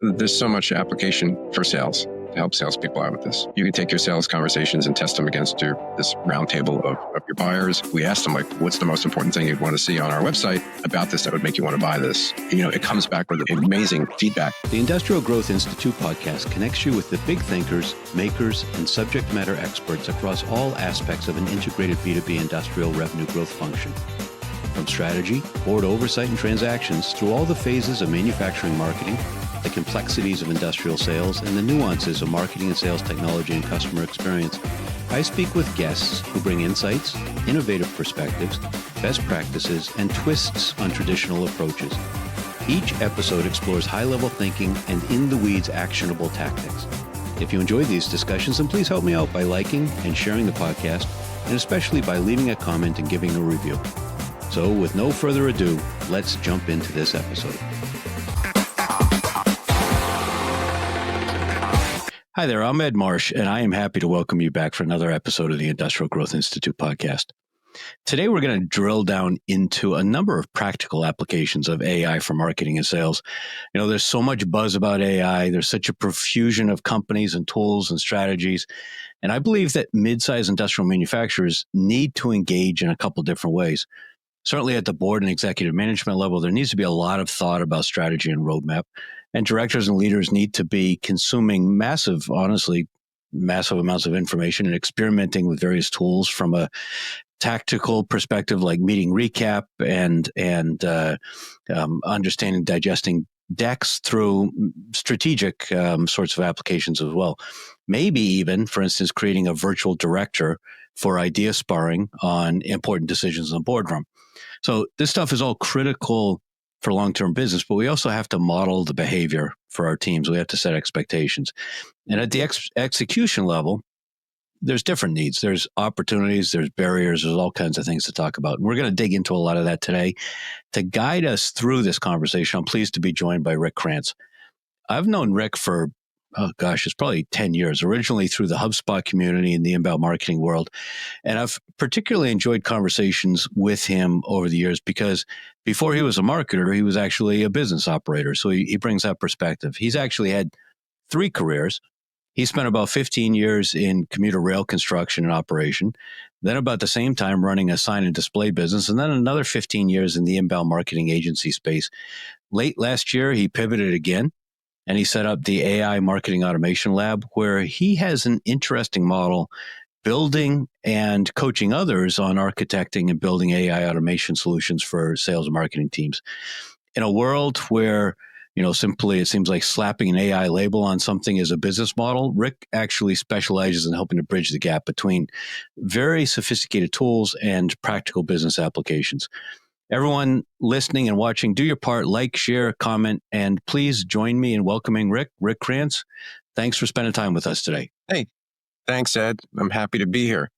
There's so much application for sales to help salespeople out with this. You can take your sales conversations and test them against this round table of your buyers. We asked them, what's the most important thing you'd want to see on our website about this that would make you want to buy this? It comes back with amazing feedback. The Industrial Growth Institute podcast connects you with the big thinkers, makers, and subject matter experts across all aspects of an integrated B2B industrial revenue growth function. From strategy, board oversight, and transactions, through all the phases of manufacturing marketing, the complexities of industrial sales, and the nuances of marketing and sales technology and customer experience, I speak with guests who bring insights, innovative perspectives, best practices, and twists on traditional approaches. Each episode explores high-level thinking and in-the-weeds actionable tactics. If you enjoyed these discussions, then please help me out by liking and sharing the podcast, and especially by leaving a comment and giving a review. So with no further ado, let's jump into this episode. Hi there, I'm Ed Marsh, and I am happy to welcome you back for another episode of the Industrial Growth Institute podcast. Today, we're going to drill down into a number of practical applications of AI for marketing and sales. There's so much buzz about AI. There's such a profusion of companies and tools and strategies. And I believe that mid-sized industrial manufacturers need to engage in a couple different ways. Certainly at the board and executive management level, there needs to be a lot of thought about strategy and roadmap. And directors and leaders need to be consuming massive amounts of information and experimenting with various tools from a tactical perspective, like meeting recap and understanding, digesting decks, through strategic sorts of applications as well. Maybe even, for instance, creating a virtual director for idea sparring on important decisions in the boardroom. So this stuff is all critical for long-term business, but we also have to model the behavior for our teams. We have to set expectations. And at the execution level, there's different needs. There's opportunities, there's barriers, there's all kinds of things to talk about. And we're going to dig into a lot of that today. To guide us through this conversation, I'm pleased to be joined by Rick Kranz. I've known Rick for, it's probably 10 years, originally through the HubSpot community in the inbound marketing world. And I've particularly enjoyed conversations with him over the years because before he was a marketer, he was actually a business operator. So he brings that perspective. He's actually had 3 careers. He spent about 15 years in commuter rail construction and operation, then about the same time running a sign and display business, and then another 15 years in the inbound marketing agency space. Late last year, he pivoted again, and he set up the AI Marketing Automation Lab, where he has an interesting model building and coaching others on architecting and building AI automation solutions for sales and marketing teams. In a world where simply it seems like slapping an AI label on something is a business model, Rick actually specializes in helping to bridge the gap between very sophisticated tools and practical business applications. Everyone listening and watching, do your part, like, share, comment, and please join me in welcoming Rick Kranz. Thanks for spending time with us today. Hey, thanks, Ed. I'm happy to be here.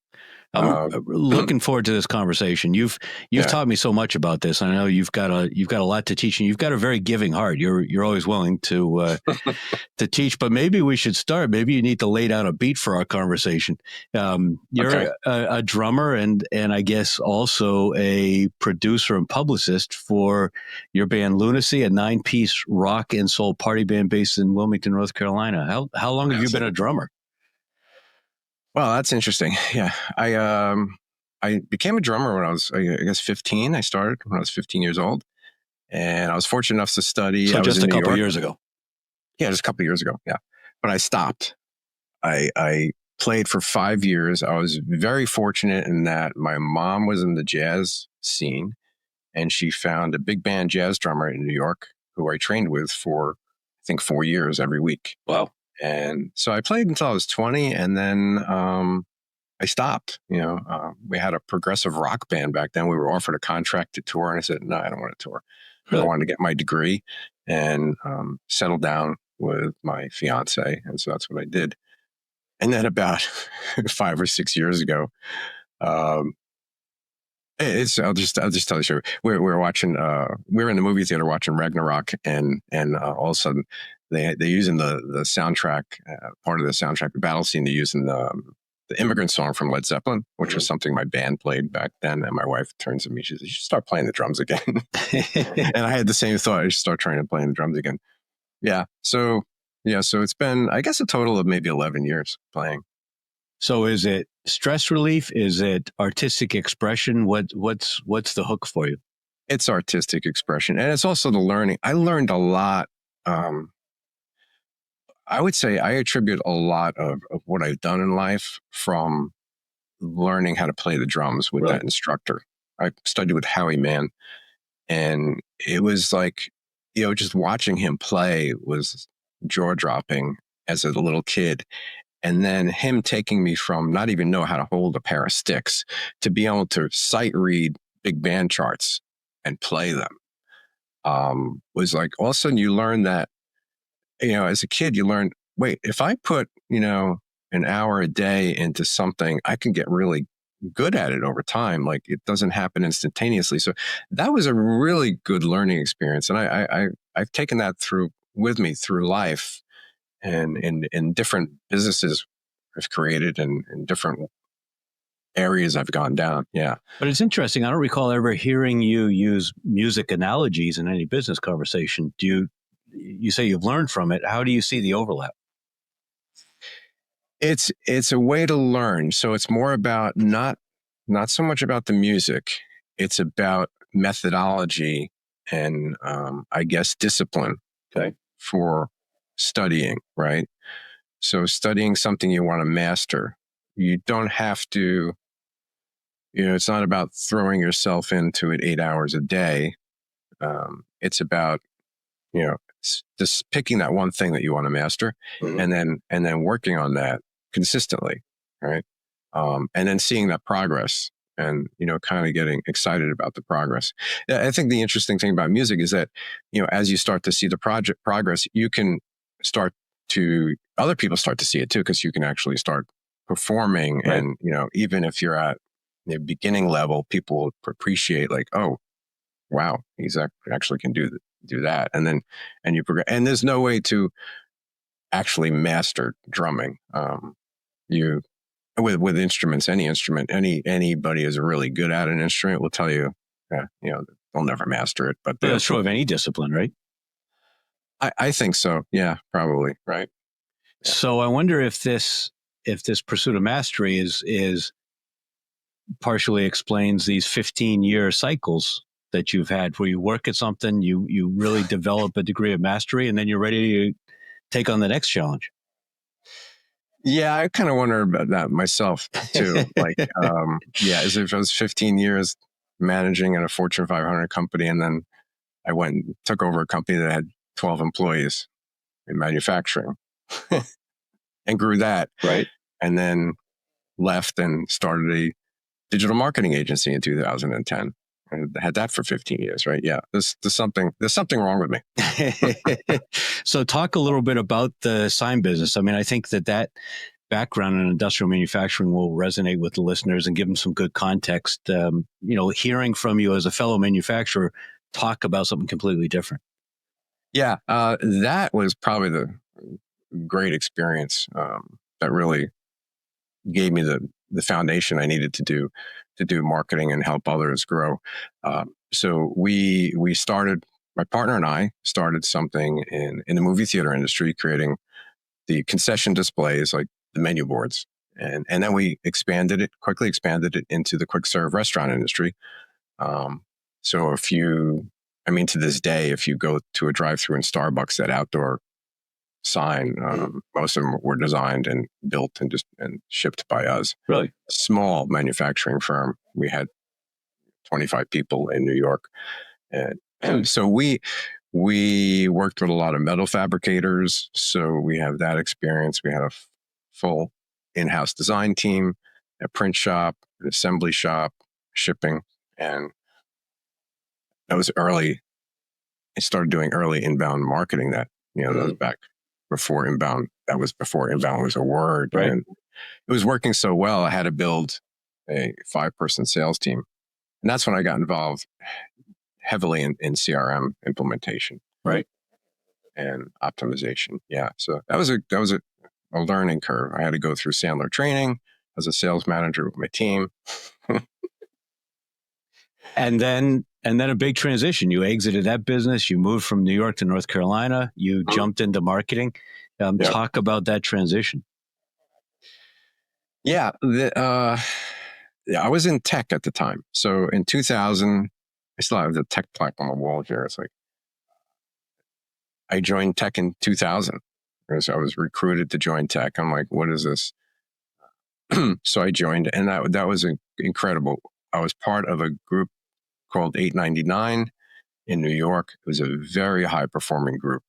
I'm looking forward to this conversation. You've taught me so much about this. I know you've got a lot to teach, and you've got a very giving heart. You're always willing to teach. But maybe we should start. Maybe you need to lay down a beat for our conversation. You're a drummer and I guess also a producer and publicist for your band Lunacy, a 9-piece rock and soul party band based in Wilmington, North Carolina. How long have you been a drummer? Well, that's interesting. Yeah. I became a drummer when I was, 15. I started when I was 15 years old, and I was fortunate enough to study. So just a couple years ago. Yeah, just a couple of years ago. Yeah. But I stopped. I played for 5 years. I was very fortunate in that my mom was in the jazz scene, and she found a big band jazz drummer in New York who I trained with for, I think, 4 years every week. Wow. And so I played until I was 20, and then I stopped. We had a progressive rock band back then. We were offered a contract to tour, and I said, no, I don't want to tour. Really? I wanted to get my degree and settle down with my fiance, and so that's what I did. And then about 5 or 6 years ago, I'll just tell you, sure. We were watching. We were in the movie theater watching Ragnarok, and all of a sudden, they're using the soundtrack, part of the soundtrack, the battle scene. They're using the Immigrant Song from Led Zeppelin, which was something my band played back then. And my wife turns to me, she says, "You should start playing the drums again." And I had the same thought. I should start trying to play the drums again. Yeah. So it's been, I guess, a total of maybe 11 years playing. So is it stress relief? Is it artistic expression? What's the hook for you? It's artistic expression, and it's also the learning. I learned a lot. I would say I attribute a lot of what I've done in life from learning how to play the drums with that instructor. I studied with Howie Mann, and it was like, just watching him play was jaw dropping as a little kid. And then him taking me from not even know how to hold a pair of sticks to be able to sight read big band charts and play them, was like, all of a sudden you learn that, as a kid, you learn, wait, if I put, an hour a day into something, I can get really good at it over time. Like, it doesn't happen instantaneously. So that was a really good learning experience. And I've taken that with me through life, and in different businesses I've created, and in different areas I've gone down. Yeah. But it's interesting. I don't recall ever hearing you use music analogies in any business conversation. You say you've learned from it. How do you see the overlap? It's a way to learn. So it's more about not so much about the music. It's about methodology and, I guess, discipline. Okay. For studying, right? So studying something you want to master, you don't have to, it's not about throwing yourself into it 8 hours a day. It's about, just picking that one thing that you want to master, and then working on that consistently, right? And then seeing that progress, and, kind of getting excited about the progress. I think the interesting thing about music is that, as you start to see the progress, you can other people start to see it too, because you can actually start performing. Right. And, even if you're at the beginning level, people appreciate, like, oh, wow, he's actually can do that. And then, and you progress, and there's no way to actually master drumming. You, with instruments, any instrument, anybody is really good at an instrument will tell you, they'll never master it. But that's true of any discipline, right? I think so. Yeah, probably. Right. Yeah. So I wonder if this pursuit of mastery is partially explains these 15-year cycles that you've had, where you work at something, you really develop a degree of mastery, and then you're ready to take on the next challenge. Yeah, I kind of wonder about that myself too. Like, as if I was 15 years managing at a Fortune 500 company, and then I went and took over a company that had 12 employees in manufacturing and grew that. Right. And then left and started a digital marketing agency in 2010. And had that for 15 years, right? Yeah, there's something wrong with me. So talk a little bit about the sign business. I mean, I think that background in industrial manufacturing will resonate with the listeners and give them some good context. Hearing from you as a fellow manufacturer talk about something completely different. Yeah, that was probably the great experience that really gave me the foundation I needed to do marketing and help others grow. So we started, my partner and I started something in the movie theater industry, creating the concession displays, like the menu boards. And then we quickly expanded it into the quick serve restaurant industry. So to this day, if you go to a drive-thru in Starbucks, that outdoor sign, most of them were designed and built and shipped by us. Really? Small manufacturing firm. We had 25 people in New York. And so we worked with a lot of metal fabricators. So we have that experience. We had a full in-house design team, a print shop, an assembly shop, shipping. And that was early. I started doing early inbound marketing that was back before inbound. That was before inbound was a word. Right. And it was working so well, I had to build a 5-person sales team. And that's when I got involved heavily in CRM implementation. Right. And optimization. Yeah. So that was a learning curve. I had to go through Sandler training as a sales manager with my team. And then And then a big transition. You exited that business. You moved from New York to North Carolina. You jumped into marketing. Talk about that transition. Yeah, I was in tech at the time. So in 2000, I still have the tech plaque on the wall here. It's like, I joined tech in 2000. So I was recruited to join tech. I'm like, what is this? So I joined, and that was incredible. I was part of a group called 899 in New York. It was a very high performing group.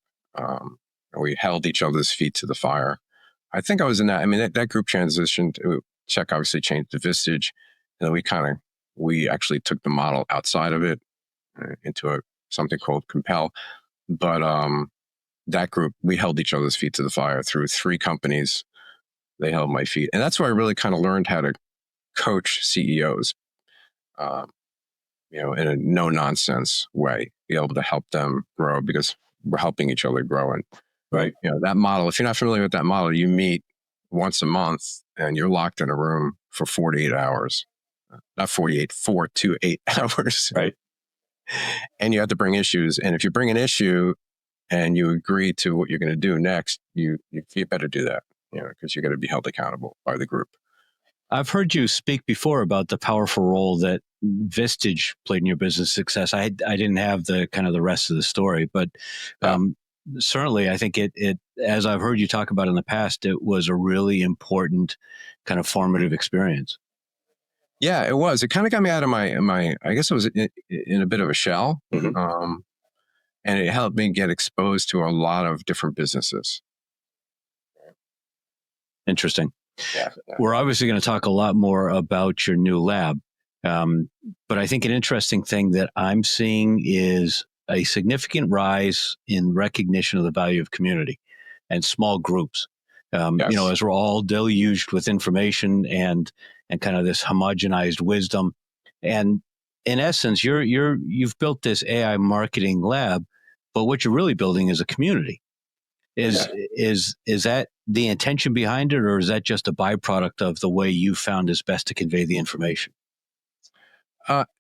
We held each other's feet to the fire. I think I was in that. I mean, that group transitioned. Check obviously changed to Vistage. And then we actually took the model outside of it into something called Compel. But that group, we held each other's feet to the fire through 3 companies. They held my feet. And that's where I really kind of learned how to coach CEOs, in a no nonsense way, be able to help them grow because we're helping each other grow. And right, that model, if you're not familiar with that model, you meet once a month and you're locked in a room for 48 hours, not 48, 4 to 8 hours. Right. And you have to bring issues. And if you bring an issue and you agree to what you're going to do next, you better do that, because you're going to be held accountable by the group. I've heard you speak before about the powerful role that Vistage played in your business success. I didn't have the kind of the rest of the story, but certainly I think it, as I've heard you talk about in the past, it was a really important kind of formative experience. Yeah, it was. It kind of got me out of my I guess it was in a bit of a shell. Mm-hmm. And it helped me get exposed to a lot of different businesses. Interesting. Yeah. We're obviously going to talk a lot more about your new lab. But I think an interesting thing that I'm seeing is a significant rise in recognition of the value of community and small groups. Yes. As we're all deluged with information and kind of this homogenized wisdom. And in essence, you've built this AI marketing lab, but what you're really building is a community. Is that the intention behind it, or is that just a byproduct of the way you found is best to convey the information?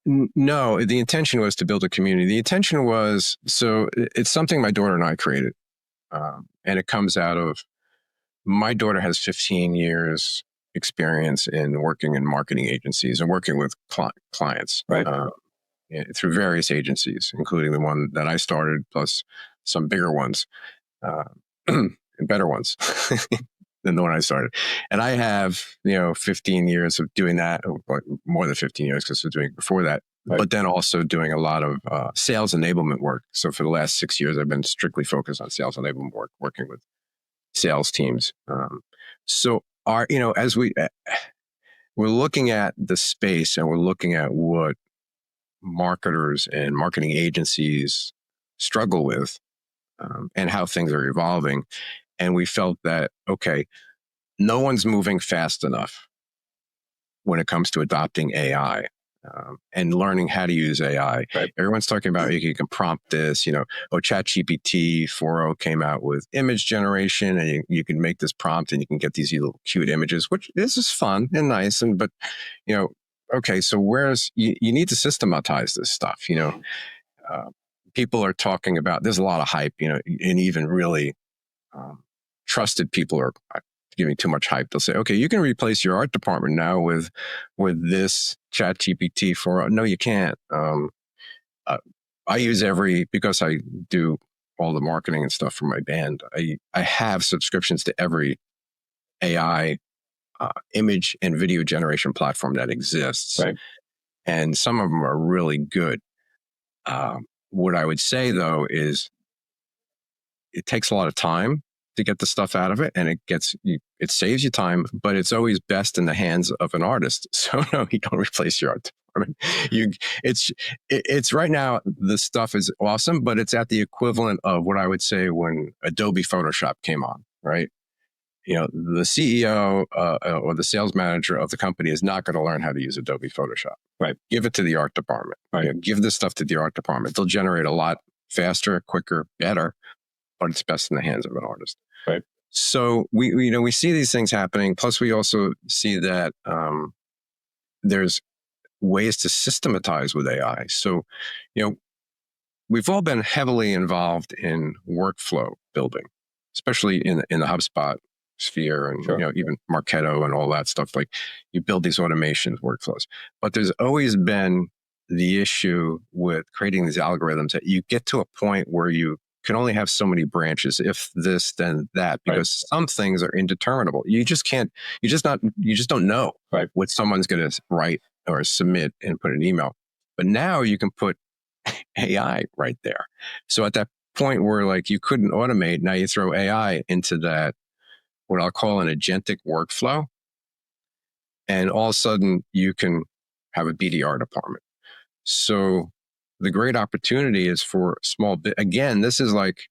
No, the intention was to build a community. The intention was, so it's something my daughter and I created. And it comes out of, my daughter has 15 years experience in working in marketing agencies and working with clients, right? Through various agencies, including the one that I started, plus some bigger ones. And better ones than the one I started. And I have, 15 years of doing that, more than 15 years because I was doing it before that, right. But then also doing a lot of sales enablement work. So for the last 6 years, I've been strictly focused on sales enablement work, working with sales teams. So as we're looking at the space and we're looking at what marketers and marketing agencies struggle with, and how things are evolving. And we felt that, okay, no one's moving fast enough when it comes to adopting AI and learning how to use AI. Right. Everyone's talking about you can prompt this, ChatGPT 4.0 came out with image generation, and you can make this prompt and you can get these little cute images, which this is fun and nice. But, okay, so you need to systematize this stuff, people are talking about, there's a lot of hype, and even really trusted people are giving too much hype. They'll say, okay, you can replace your art department now with this ChatGPT 4.0. No, you can't. I use because I do all the marketing and stuff for my band. I have subscriptions to every AI image and video generation platform that exists. Right. And some of them are really good. What I would say, though, is it takes a lot of time to get the stuff out of it, and it saves you time, but it's always best in the hands of an artist. So no, you don't replace your art department. It's right now, the stuff is awesome, but it's at the equivalent of what I would say when Adobe Photoshop came on, right? The CEO or the sales manager of the company is not going to learn how to use Adobe Photoshop. Right. Give it to the art department. Right. Give this stuff to the art department. They'll generate a lot faster, quicker, better, but it's best in the hands of an artist. Right. So we see these things happening. Plus, we also see that there's ways to systematize with AI. So, we've all been heavily involved in workflow building, especially in the HubSpot sphere and even Marketo and all that stuff. Like you build these automations, workflows. But there's always been the issue with creating these algorithms that you get to a point where you can only have so many branches, if this, then that, because some things are indeterminable. You just don't know what someone's going to write or submit and put in an email. But now you can put AI right there. So at that point where like you couldn't automate, now you throw AI into that, what I'll call an agentic workflow. And all of a sudden you can have a BDR department. So the great opportunity is for small, again, this is like,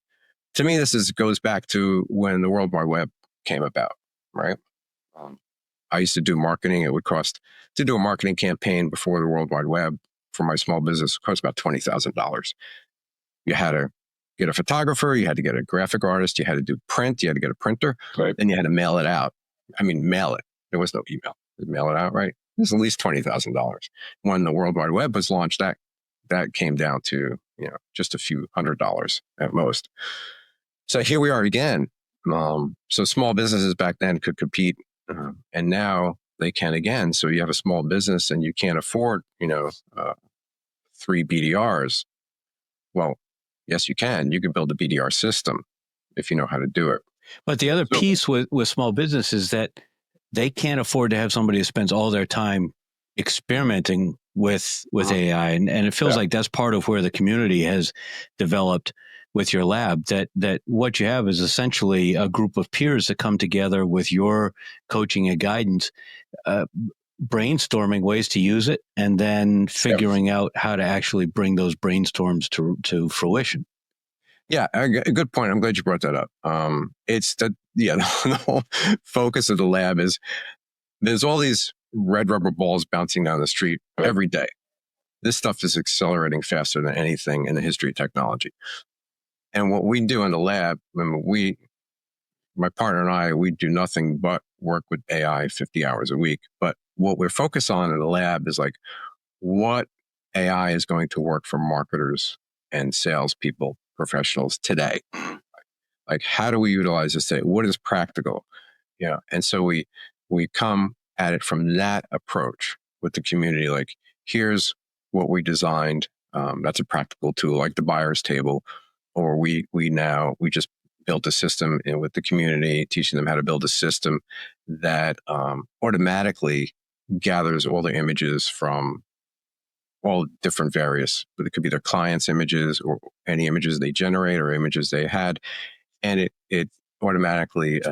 to me, goes back to when the World Wide Web came about, right? I used to do marketing. It would cost to do a marketing campaign before the World Wide Web for my small business, cost about $20,000. You had to get a photographer, you had to get a graphic artist, you had to do print, you had to get a printer, then you had to mail it out. Mail it. There was no email. Mail it out, right? It was at least $20,000. When the World Wide Web was launched, that came down to just a few $100s at most. So here we are again. So small businesses back then could compete, and now they can again. So you have a small business and you can't afford 3 BDRs. Well, yes, you can. You can build a BDR system if you know how to do it. But the other piece with small business is that they can't afford to have somebody who spends all their time experimenting with AI. And it feels like that's part of where the community has developed with your lab, that what you have is essentially a group of peers that come together with your coaching and guidance, brainstorming ways to use it, and then figuring out how to actually bring those brainstorms to fruition. Yeah, a good point. I'm glad you brought that up. It's the whole focus of the lab is there's all these red rubber balls bouncing down the street every day. This stuff is accelerating faster than anything in the history of technology. And what we do in the lab, my partner and I, we do nothing but work with AI 50 hours a week. But what we're focused on in the lab is like what AI is going to work for marketers and salespeople, professionals today. Like, how do we utilize this today? What is practical? And so we come at it from that approach with the community. Like, here's what we designed. That's a practical tool, like the buyer's table. Or we just built a system with the community, teaching them how to build a system that automatically gathers all the images from all different various, but it could be their clients' images or any images they generate or images they had. And it automatically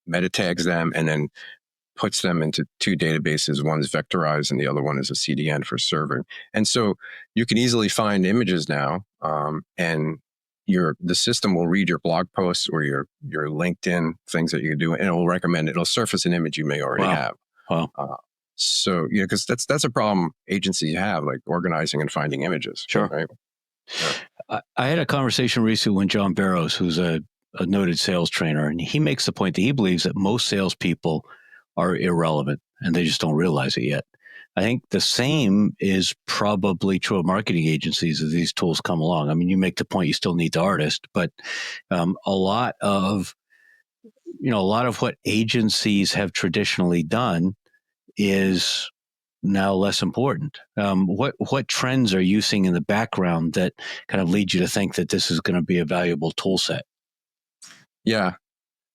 meta tags them and then puts them into 2 databases. One's vectorized and the other one is a CDN for serving. And so you can easily find images now, and the system will read your blog posts or your LinkedIn things that you can do, and it will recommend it. It'll surface an image you may already have. Wow. So because that's a problem agencies have, like organizing and finding images. Sure. Right. Yeah. I had a conversation recently with John Barrows, who's a noted sales trainer, and he makes the point that he believes that most salespeople are irrelevant and they just don't realize it yet. I think the same is probably true of marketing agencies as these tools come along. You make the point you still need the artist, but a lot of what agencies have traditionally done is now less important. What trends are you seeing in the background that kind of lead you to think that this is going to be a valuable tool set? Yeah.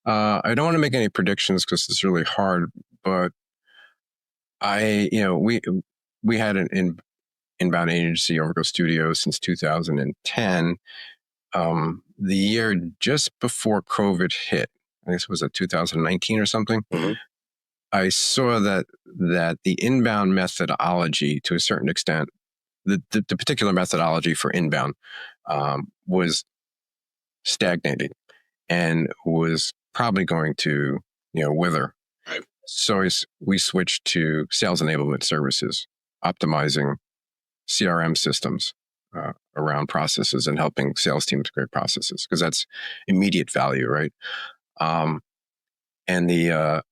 I don't want to make any predictions because it's really hard, but we had an inbound agency, Overgo Studios, since 2010. The year just before COVID hit, I guess it was 2019 or something. Mm-hmm. I saw that the inbound methodology, to a certain extent, the particular methodology for inbound was stagnating and was probably going to wither. Right. So we switched to sales enablement services, optimizing CRM systems around processes and helping sales teams create processes, because that's immediate value, right? And the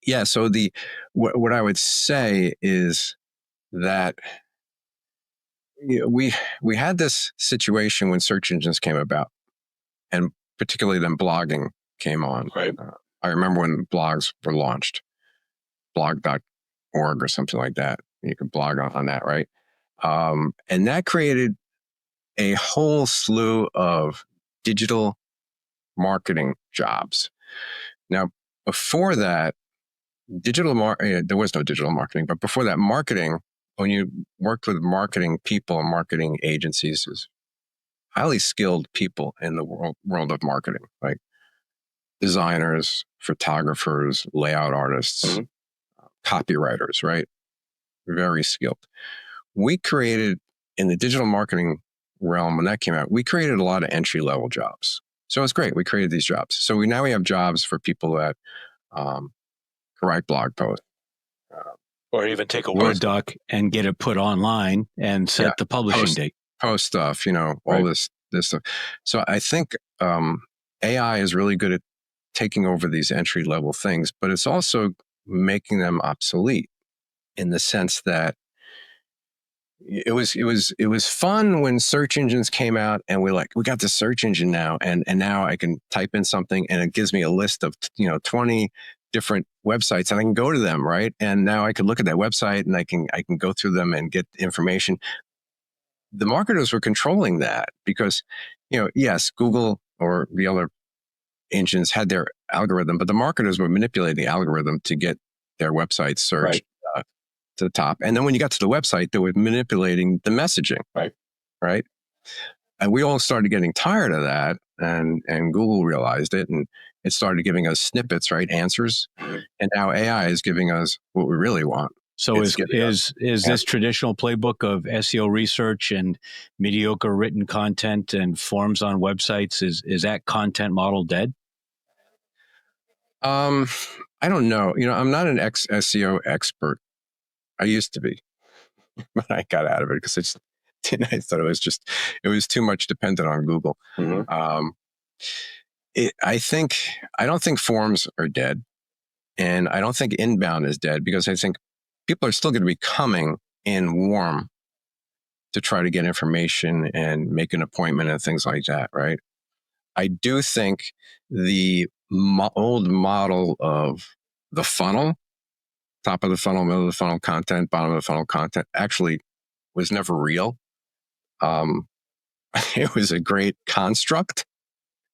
Yeah. So what I would say is that we had this situation when search engines came about, and particularly then blogging came on. Right. I remember when blogs were launched, blog.org or something like that. You could blog on that, right? And that created a whole slew of digital marketing jobs. Now, before that, there was no digital marketing, but before that, marketing, when you worked with marketing people and marketing agencies, is highly skilled people in the world of marketing, like designers, photographers, layout artists, copywriters, right? Very skilled. We created, in the digital marketing realm, when that came out, we created a lot of entry-level jobs. So it's great. We created these jobs. So now we have jobs for people that write blog posts. Or even take a Word doc and get it put online and set the publishing date. Post stuff, all this stuff. So I think AI is really good at taking over these entry-level things, but it's also making them obsolete in the sense that it was fun when search engines came out and we got this search engine now, and now I can type in something and it gives me a list of 20 different websites and I can go to them, right? And now I can look at that website and I can go through them and get information. The marketers were controlling that because, yes, Google or the other engines had their algorithm, but the marketers were manipulating the algorithm to get their website searched to the top. And then when you got to the website, they were manipulating the messaging. Right. And we all started getting tired of that. And Google realized it and it started giving us snippets, right? Answers. And now AI is giving us what we really want. So is this traditional playbook of SEO research and mediocre written content and forms on websites, is that content model dead? I don't know. I'm not an SEO expert. I used to be, but I got out of it because I thought it was too much dependent on Google. I don't think forms are dead, and I don't think inbound is dead because I think people are still going to be coming in warm to try to get information and make an appointment and things like that, right? I do think the old model of the funnel, top of the funnel, middle of the funnel content, bottom of the funnel content, actually was never real. It was a great construct,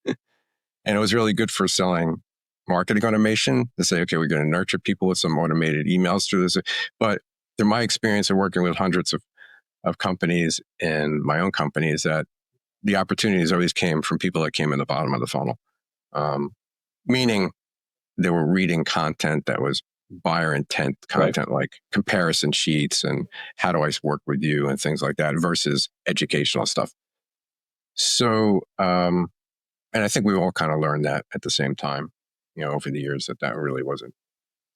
and it was really good for selling marketing automation to say, okay, we're going to nurture people with some automated emails through this. But through my experience of working with hundreds of companies and my own company is that the opportunities always came from people that came in the bottom of the funnel, meaning they were reading content that was buyer intent content, like comparison sheets and how do I work with you and things like that versus educational stuff. So, and I think we all kind of learned that at the same time, over the years that really wasn't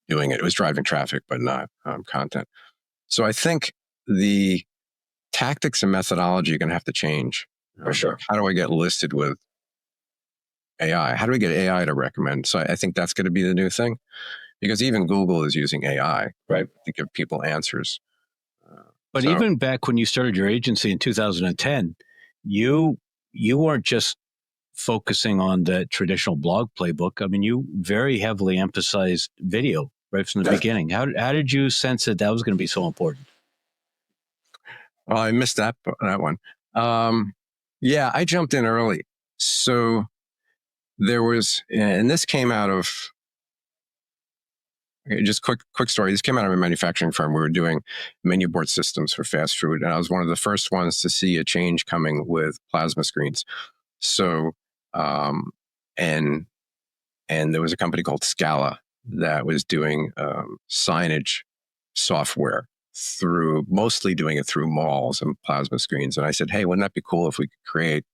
doing it. It was driving traffic, but not content. So I think the tactics and methodology are going to have to change. For sure. How do I get listed with AI? How do we get AI to recommend? So I think that's going to be the new thing because even Google is using AI to give people answers. But even back when you started your agency in 2010, you weren't just focusing on the traditional blog playbook. I mean, you very heavily emphasized video right from the beginning. How did you sense that was going to be so important? Well, I missed that one. Yeah, I jumped in early. So there was, and this came out of, just quick story. This came out of a manufacturing firm. We were doing menu board systems for fast food. And I was one of the first ones to see a change coming with plasma screens. So, and there was a company called Scala that was doing signage software mostly doing it through malls and plasma screens. And I said, hey, wouldn't that be cool if we could create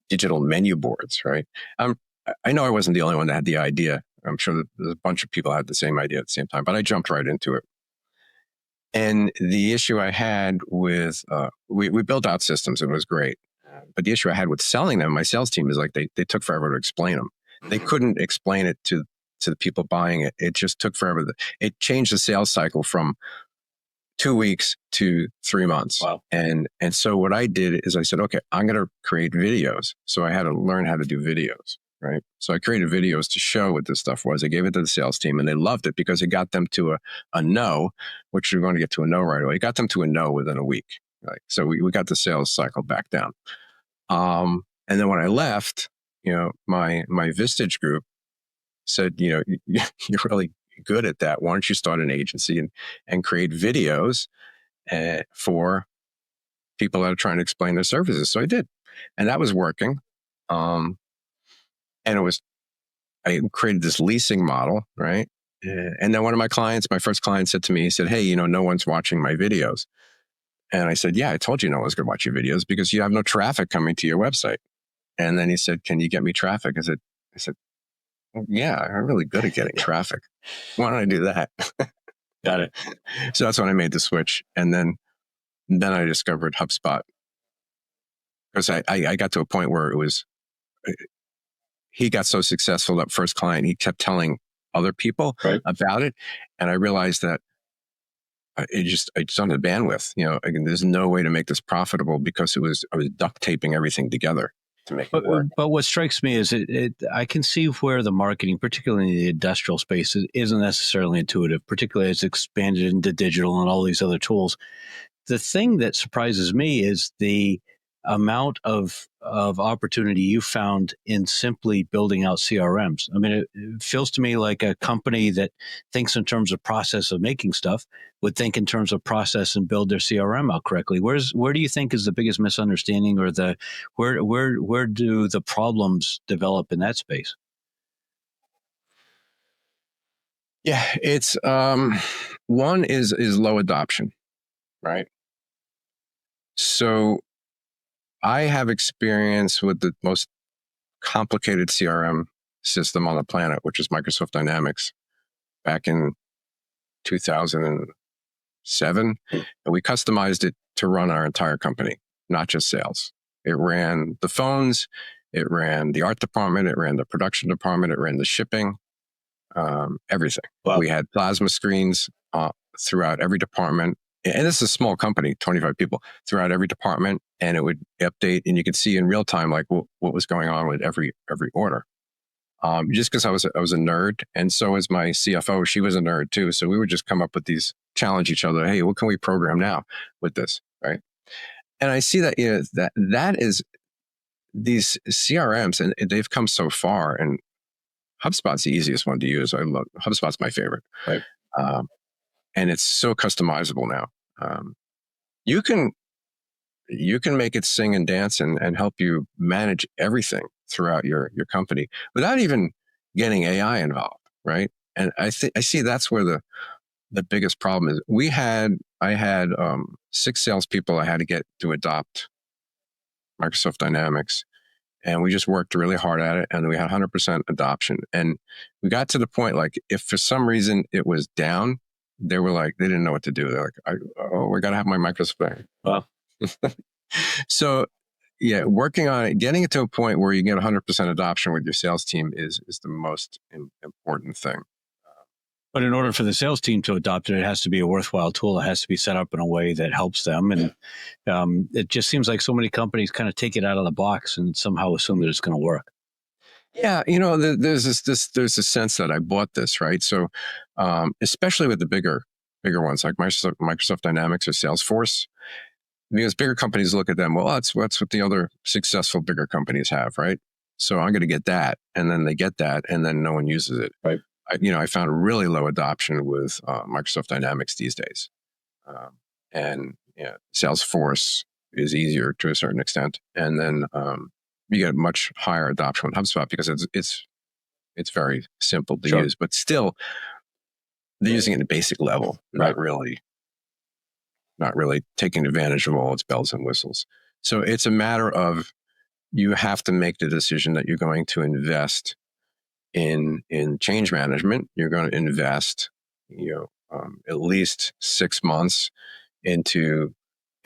digital menu boards, right? I know I wasn't the only one that had the idea. I'm sure that there's a bunch of people had the same idea at the same time, but I jumped right into it. And the issue I had with, we built out systems and it was great. But the issue I had with selling them, my sales team is like, they took forever to explain them. They couldn't explain it to to the people buying it, it just took forever. It changed the sales cycle from 2 weeks to 3 months. Wow. And so what I did is I said, okay, I'm going to create videos. So I had to learn how to do videos, right? So I created videos to show what this stuff was. I gave it to the sales team and they loved it because it got them to a no, which you're going to get to a no right away. It got them to a no within a week. Right? So we got the sales cycle back down. And then when I left, my Vistage group said, you're really good at that. Why don't you start an agency and create videos for people that are trying to explain their services? So I did, and that was working. And I created this leasing model, right? And then one of my first client said to me, he said, hey, no one's watching my videos. And I said, yeah, I told you no one's going to watch your videos because you have no traffic coming to your website. And then he said, can you get me traffic? I said, yeah, I'm really good at getting traffic. Why don't I do that? Got it. So that's when I made the switch. And then I discovered HubSpot because I got to a point where he got so successful, that first client, he kept telling other people about it. And I realized that I just don't have the bandwidth. Again, there's no way to make this profitable because I was duct taping everything together to make it work. But what strikes me is I can see where the marketing, particularly in the industrial space, isn't necessarily intuitive, particularly as it's expanded into digital and all these other tools. The thing that surprises me is the amount of opportunity you found in simply building out CRMs. I mean, it feels to me like a company that thinks in terms of process of making stuff would think in terms of process and build their CRM out correctly. Where do you think is the biggest misunderstanding, or where do the problems develop in that space? Yeah, it's one is low adoption, right? So I have experience with the most complicated CRM system on the planet, which is Microsoft Dynamics, back in 2007. And we customized it to run our entire company, not just sales. It ran the phones, it ran the art department, it ran the production department, it ran the shipping, everything. Wow. We had plasma screens throughout every department. And this is a small company, 25 people, throughout every department, and it would update, and you could see in real time like what was going on with every order. Just because I was a nerd, and so was my CFO. She was a nerd too, so we would just come up with these, challenge each other. Hey, what can we program now with this, right? And I see that that is these CRMs, and they've come so far. And HubSpot's the easiest one to use. I love HubSpot's my favorite, right? And it's so customizable now. You can make it sing and dance and help you manage everything throughout your company without even getting AI involved, right? And I see that's where the biggest problem is. I had 6 salespeople I had to get to adopt Microsoft Dynamics, and we just worked really hard at it, and we had 100% adoption. And we got to the point, like, if for some reason it was down, they were like, they didn't know what to do. They're like, we got to have my Microsoft. Wow. So, yeah, working on it, getting it to a point where you get 100% adoption with your sales team is the most important thing. But in order for the sales team to adopt it, it has to be a worthwhile tool. It has to be set up in a way that helps them. And it just seems like so many companies kind of take it out of the box and somehow assume that it's going to work. Yeah, there's there's a sense that I bought this, right? So, especially with the bigger ones like Microsoft Dynamics or Salesforce, because bigger companies look at them. Well, that's what the other successful bigger companies have, right? So I'm going to get that, and then they get that, and then no one uses it, right? I found really low adoption with Microsoft Dynamics these days, and Salesforce is easier to a certain extent, and then you get much higher adoption with HubSpot because it's very simple to use, but still they're using it at a basic level, not really taking advantage of all its bells and whistles. So it's a matter of, you have to make the decision that you're going to invest in change management. You're going to invest, at least 6 months into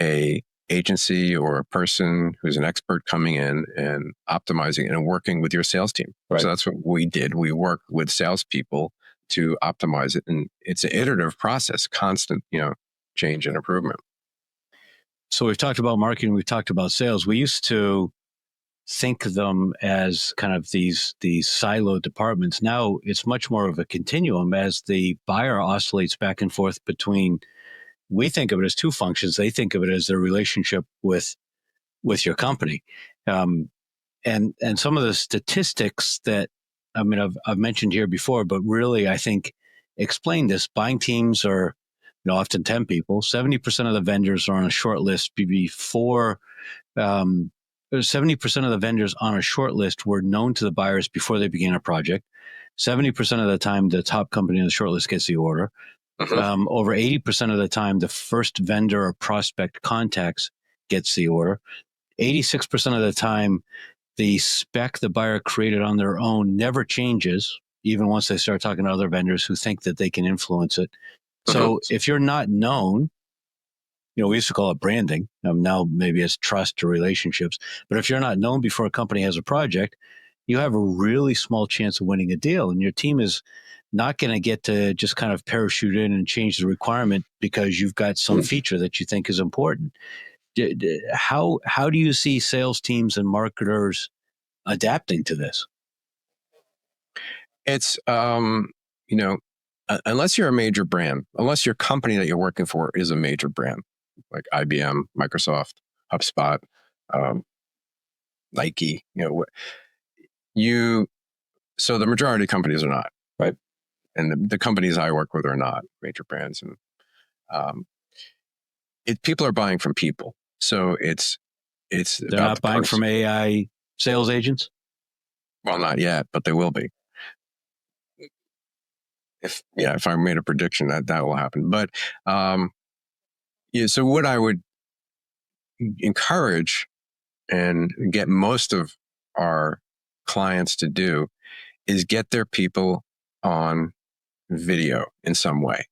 a agency or a person who's an expert coming in and optimizing and working with your sales team. Right. So that's what we did. We worked with salespeople to optimize it, and it's an iterative process, constant, change and improvement. So we've talked about marketing, we've talked about sales. We used to think of them as kind of these siloed departments. Now it's much more of a continuum as the buyer oscillates back and forth between. We think of it as two functions. They think of it as their relationship with your company, and some of the statistics that I've mentioned here before, but really I think explain this. Buying teams are often 10 people. 70% of the vendors are on a short list before. 70% of the vendors on a short list were known to the buyers before they began a project. 70% of the time, the top company on the short list gets the order. Over 80% of the time, the first vendor or prospect contacts gets the order. 86% of the time, the spec the buyer created on their own never changes, even once they start talking to other vendors who think that they can influence it. So if you're not known, we used to call it branding. Now maybe it's trust or relationships. But if you're not known before a company has a project, you have a really small chance of winning a deal. And your team is not going to get to just kind of parachute in and change the requirement because you've got some feature that you think is important. How do you see sales teams and marketers adapting to this? It's, unless you're a major brand, unless your company that you're working for is a major brand, like IBM, Microsoft, HubSpot, Nike, so the majority of companies are not, right? And the companies I work with are not major brands. And people are buying from people. So they're not buying from AI sales agents? Well, not yet, but they will be. If I made a prediction that will happen. But so what I would encourage and get most of our clients to do is get their people on video in some way.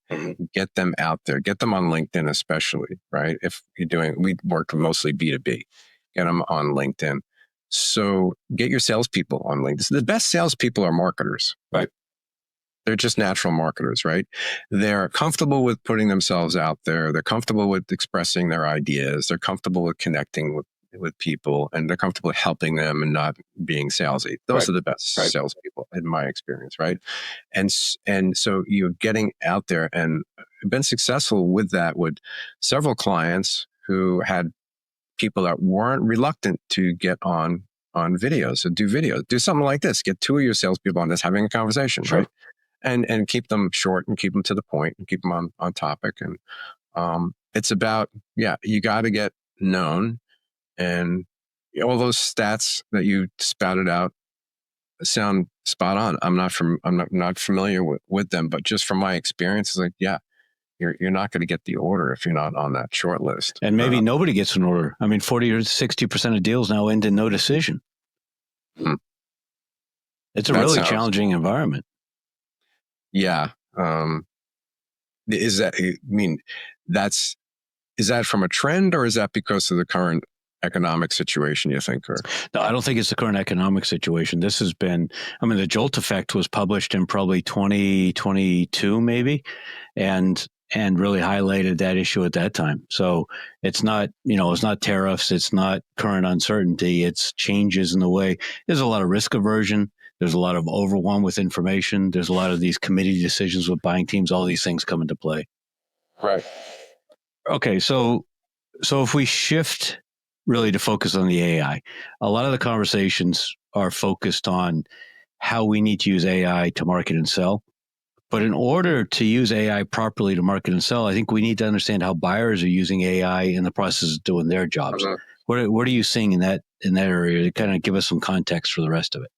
Get them out there, get them on LinkedIn, especially, right? If we work mostly B2B, get them on LinkedIn. So get your salespeople on LinkedIn. The best salespeople are marketers, right? They're just natural marketers, right? They're comfortable with putting themselves out there. They're comfortable with expressing their ideas. They're comfortable with connecting with people, and they're comfortable helping them and not being salesy. Those are the best salespeople in my experience, right? And so you're getting out there and been successful with that with several clients who had people that weren't reluctant to get on videos. So do videos, do something like this. Get two of your salespeople on this, having a conversation, right? And keep them short and keep them to the point and keep them on topic. And it's about, you got to get known. And all those stats that you spouted out sound spot on. I'm not familiar with them, but just from my experience, it's like, you're not going to get the order if you're not on that short list. And maybe nobody gets an order. 40 or 60% of deals now end in no decision. It's a really challenging environment. Yeah. Is that from a trend, or is that because of the current economic situation, you think? Or no, I don't think it's the current economic situation. This has been, the Jolt effect was published in probably 2022 maybe, and really highlighted that issue at that time. So it's not, it's not tariffs, it's not current uncertainty, it's changes in the way. There's a lot of risk aversion. There's a lot of overwhelm with information. There's a lot of these committee decisions with buying teams. All these things come into play. Right. Okay. So if we shift really to focus on the AI, a lot of the conversations are focused on how we need to use AI to market and sell. But in order to use AI properly to market and sell, I think we need to understand how buyers are using AI in the process of doing their jobs. What are you seeing in that area to kind of give us some context for the rest of it?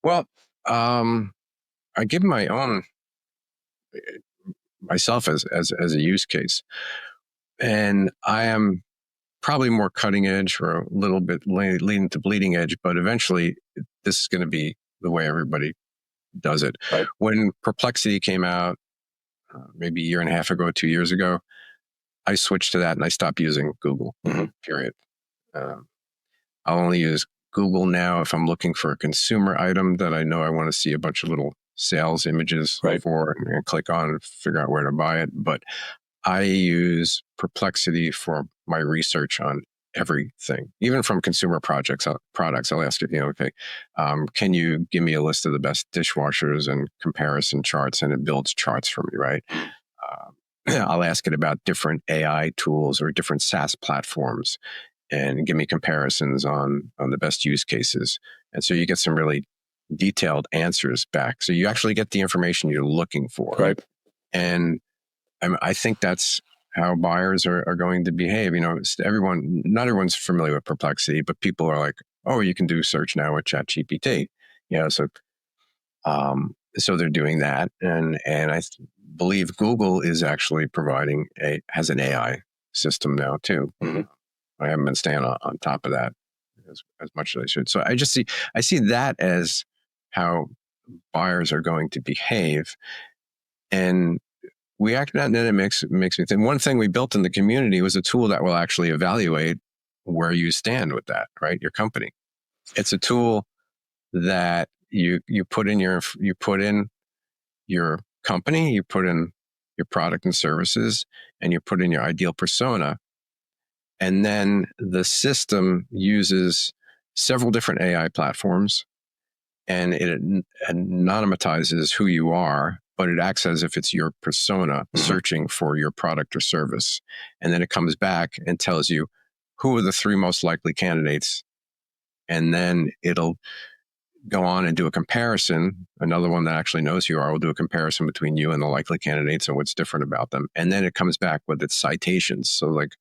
Well, I give myself as a use case, and I am probably more cutting edge or a little bit leading to bleeding edge, but eventually this is going to be the way everybody does it. Right. When Perplexity came out, maybe a year and a half ago, 2 years ago, I switched to that and I stopped using Google, period. Um, I'll only use Google now if I'm looking for a consumer item that I know I want to see a bunch of little sales images for and click on and figure out where to buy it. But I use Perplexity for my research on everything, even from consumer products. I'll ask it, okay, can you give me a list of the best dishwashers and comparison charts? And it builds charts for me, right? I'll ask it about different AI tools or different SaaS platforms and give me comparisons on the best use cases. And so you get some really detailed answers back. So you actually get the information you're looking for. Right. And I think that's how buyers are going to behave. Not everyone's familiar with Perplexity, but people are like, oh, you can do search now with ChatGPT. So they're doing that. And I believe Google is actually has an AI system now too. I haven't been staying on top of that as much as I should. So I see that as how buyers are going to behave. And then it makes me think. One thing we built in the community was a tool that will actually evaluate where you stand with that, right? Your company. It's a tool that you put in your company, you put in your product and services, and you put in your ideal persona. And then the system uses several different AI platforms, and it anonymizes who you are, but it acts as if it's your persona searching for your product or service. And then it comes back and tells you who are the 3 most likely candidates. And then it'll go on and do a comparison. Another one that actually knows who you are will do a comparison between you and the likely candidates and what's different about them. And then it comes back with its citations. So like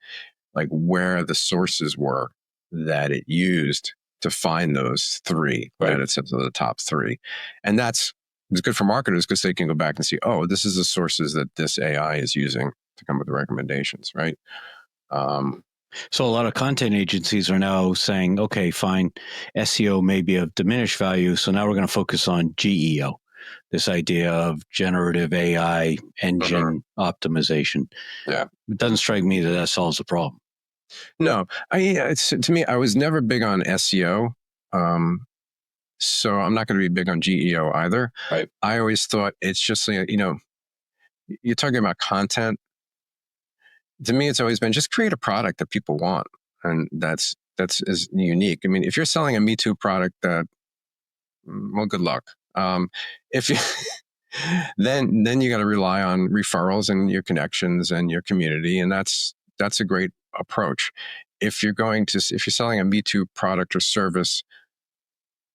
where the sources were that it used to find those 3 that it says are the top 3. And it's good for marketers because they can go back and see, oh, this is the sources that this AI is using to come with the recommendations, right? So a lot of content agencies are now saying, okay, fine, SEO may be of diminished value. So now we're going to focus on GEO, this idea of generative AI engine optimization. Yeah. It doesn't strike me that solves the problem. No, to me, I was never big on SEO. So I'm not going to be big on GEO either. Right. I always thought it's just, you're talking about content. To me, it's always been just create a product that people want. And that's is unique. I mean, if you're selling a Me Too product well, good luck. If you, then you got to rely on referrals and your connections and your community. And that's a great approach. If you're selling a Me Too product or service,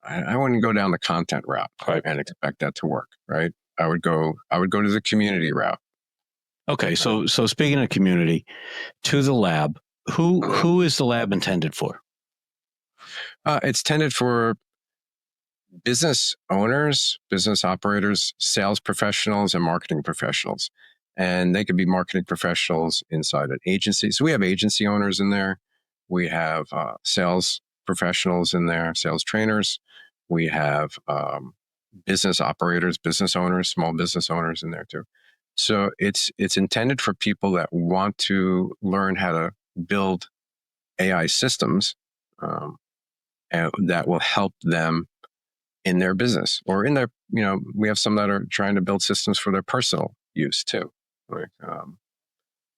I wouldn't go down the content route and expect that to work, right? I would go to the community route. Okay, so speaking of community, to the lab, who is the lab intended for? It's intended for business owners, business operators, sales professionals, and marketing professionals. And they could be marketing professionals inside an agency. So we have agency owners in there. We have sales professionals in there, sales trainers. We have business operators, business owners, small business owners in there too. So it's intended for people that want to learn how to build AI systems and that will help them in their business or in their, we have some that are trying to build systems for their personal use too.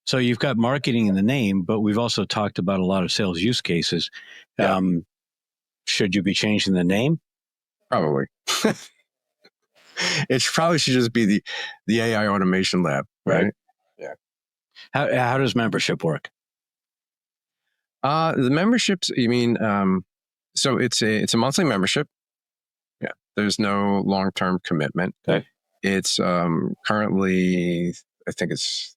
So you've got marketing in the name, but we've also talked about a lot of sales use cases. Yeah. Should you be changing the name? Probably. It probably should just be the AI automation lab, right? Yeah. How does membership work? The memberships, you mean, so it's a monthly membership. Yeah. There's no long-term commitment. Okay. It's currently, I think it's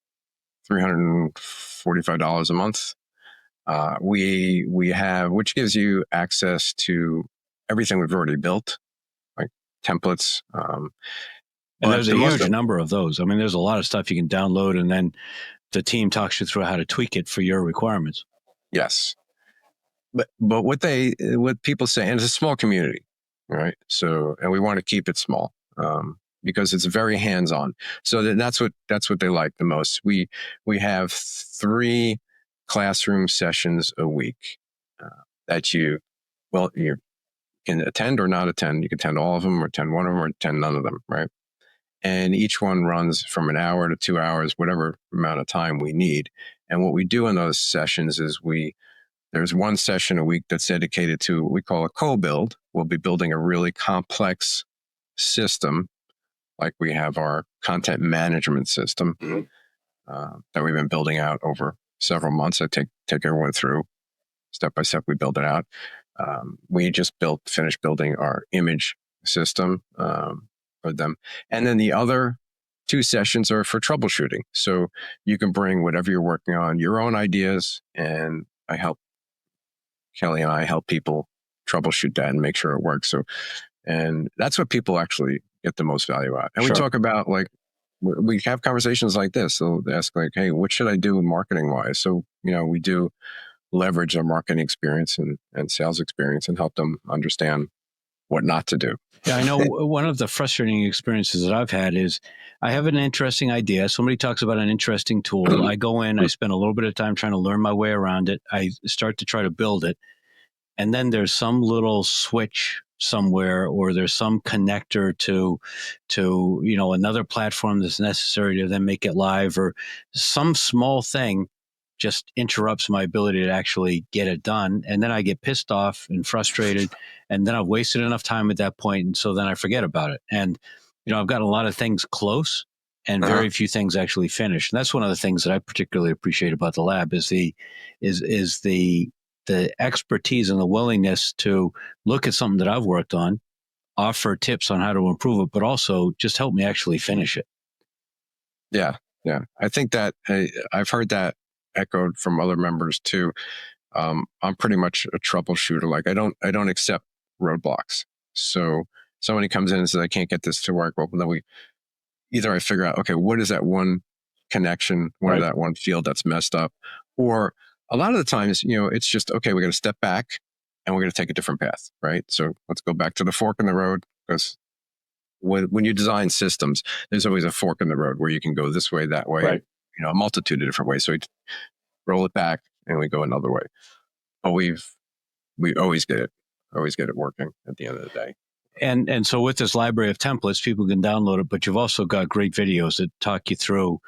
$345 a month. We have, which gives you access to everything we've already built, like templates. And there's a huge number of those. I mean, there's a lot of stuff you can download, and then the team talks you through how to tweak it for your requirements. Yes. But what people say, and it's a small community, right? So, and we want to keep it small. because it's very hands-on. So that's what they like the most. We have 3 classroom sessions a week that you can attend or not attend. You can attend all of them, or attend one of them, or attend none of them, right? And each one runs from an hour to 2 hours, whatever amount of time we need. And what we do in those sessions is there's one session a week that's dedicated to what we call a co-build. We'll be building a really complex system, like we have our content management system that we've been building out over several months. I take everyone through step by step. We build it out. We just finished building our image system for them, and then the other 2 sessions are for troubleshooting. So you can bring whatever you're working on, your own ideas, and Kelly and I help people troubleshoot that and make sure it works. So, and that's what people actually get the most value out. And we talk about, like, we have conversations like this. So they ask, like, hey, what should I do marketing wise? So, we do leverage our marketing experience and sales experience and help them understand what not to do. Yeah, I know one of the frustrating experiences that I've had is I have an interesting idea. Somebody talks about an interesting tool. I go in, I spend a little bit of time trying to learn my way around it. I start to try to build it. And then there's some little switch somewhere, or there's some connector to another platform that's necessary to then make it live, or some small thing just interrupts my ability to actually get it done. And then I get pissed off and frustrated, and then I've wasted enough time at that point. And so then I forget about it. And, I've got a lot of things close and very few things actually finished. And that's one of the things that I particularly appreciate about the lab is the expertise and the willingness to look at something that I've worked on, offer tips on how to improve it, but also just help me actually finish it. Yeah. Yeah. I think that I've heard that echoed from other members too. I'm pretty much a troubleshooter. Like, I don't accept roadblocks. So somebody comes in and says, I can't get this to work. Well, then I figure out, okay, what is that one connection? What is that one field that's messed up? Or a lot of the times, it's just, okay, we got to step back and we're going to take a different path, right? So let's go back to the fork in the road, because when you design systems, there's always a fork in the road where you can go this way, that way, a multitude of different ways. So we roll it back and we go another way. But we always get it working at the end of the day. And so with this library of templates, people can download it, but you've also got great videos that talk you through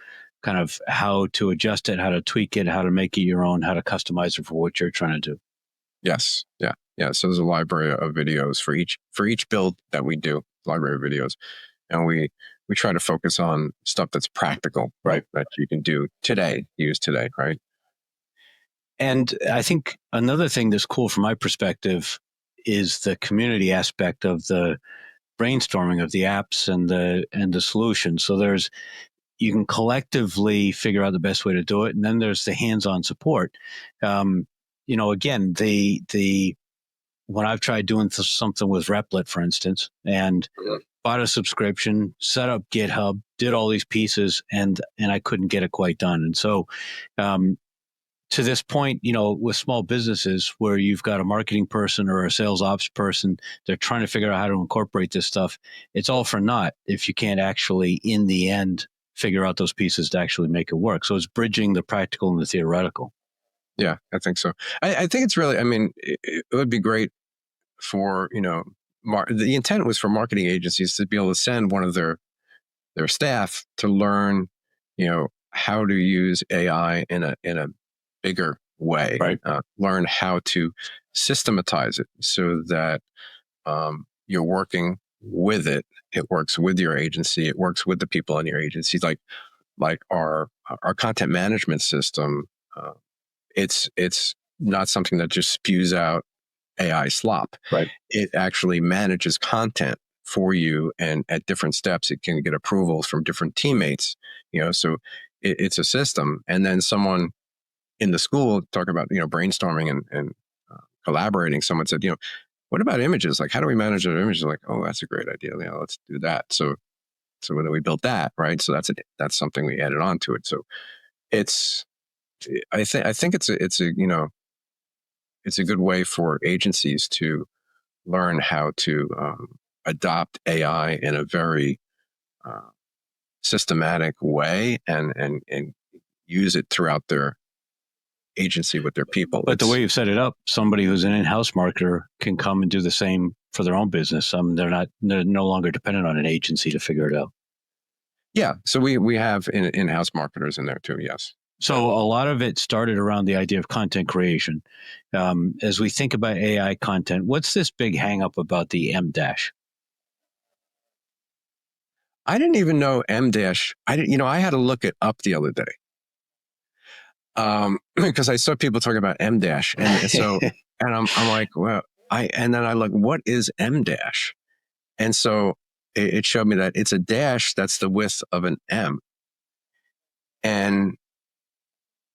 kind of how to adjust it, how to tweak it, how to make it your own, how to customize it for what you're trying to do. Yes. Yeah. Yeah. So there's a library of videos for each build that we do, library of videos. And we try to focus on stuff that's practical, right? That you can do today, use today, right? And I think another thing that's cool from my perspective is the community aspect of the brainstorming of the apps and the solutions. So you can collectively figure out the best way to do it. And then there's the hands-on support. Again, when I've tried doing something with Replit, for instance, and bought a subscription, set up GitHub, did all these pieces, and I couldn't get it quite done. And so, to this point, with small businesses where you've got a marketing person or a sales ops person, they're trying to figure out how to incorporate this stuff. It's all for naught if you can't actually, in the end, figure out those pieces to actually make it work. So it's bridging the practical and the theoretical. Yeah, I think so. I think it's really, it would be great for, the intent was for marketing agencies to be able to send one of their staff to learn, how to use AI in a bigger way, right? Learn how to systematize it so that you're working with it. It works with your agency. It works with the people in your agency. Like our content management system. It's not something that just spews out AI slop. Right. It actually manages content for you, and at different steps, it can get approvals from different teammates. So it's a system. And then someone in the school talk about brainstorming and collaborating. Someone said, what about images? Like, how do we manage our images? Like, oh, that's a great idea. Let's do that. So when we built that, right? So that's something we added on to it. So I think it's a good way for agencies to learn how to adopt AI in a very systematic way and use it throughout their agency with their people. But the way you've set it up, somebody who's an in-house marketer can come and do the same for their own business. They're no longer dependent on an agency to figure it out. Yeah. So we have in-house marketers in there too. Yes. So a lot of it started around the idea of content creation. As we think about AI content, what's this big hang up about the M dash? I didn't even know M dash. I had to look it up the other day. Because I saw people talking about M dash, and so, and I'm like, well, and then I look, what is M dash? And so it showed me that it's a dash that's the width of an M. And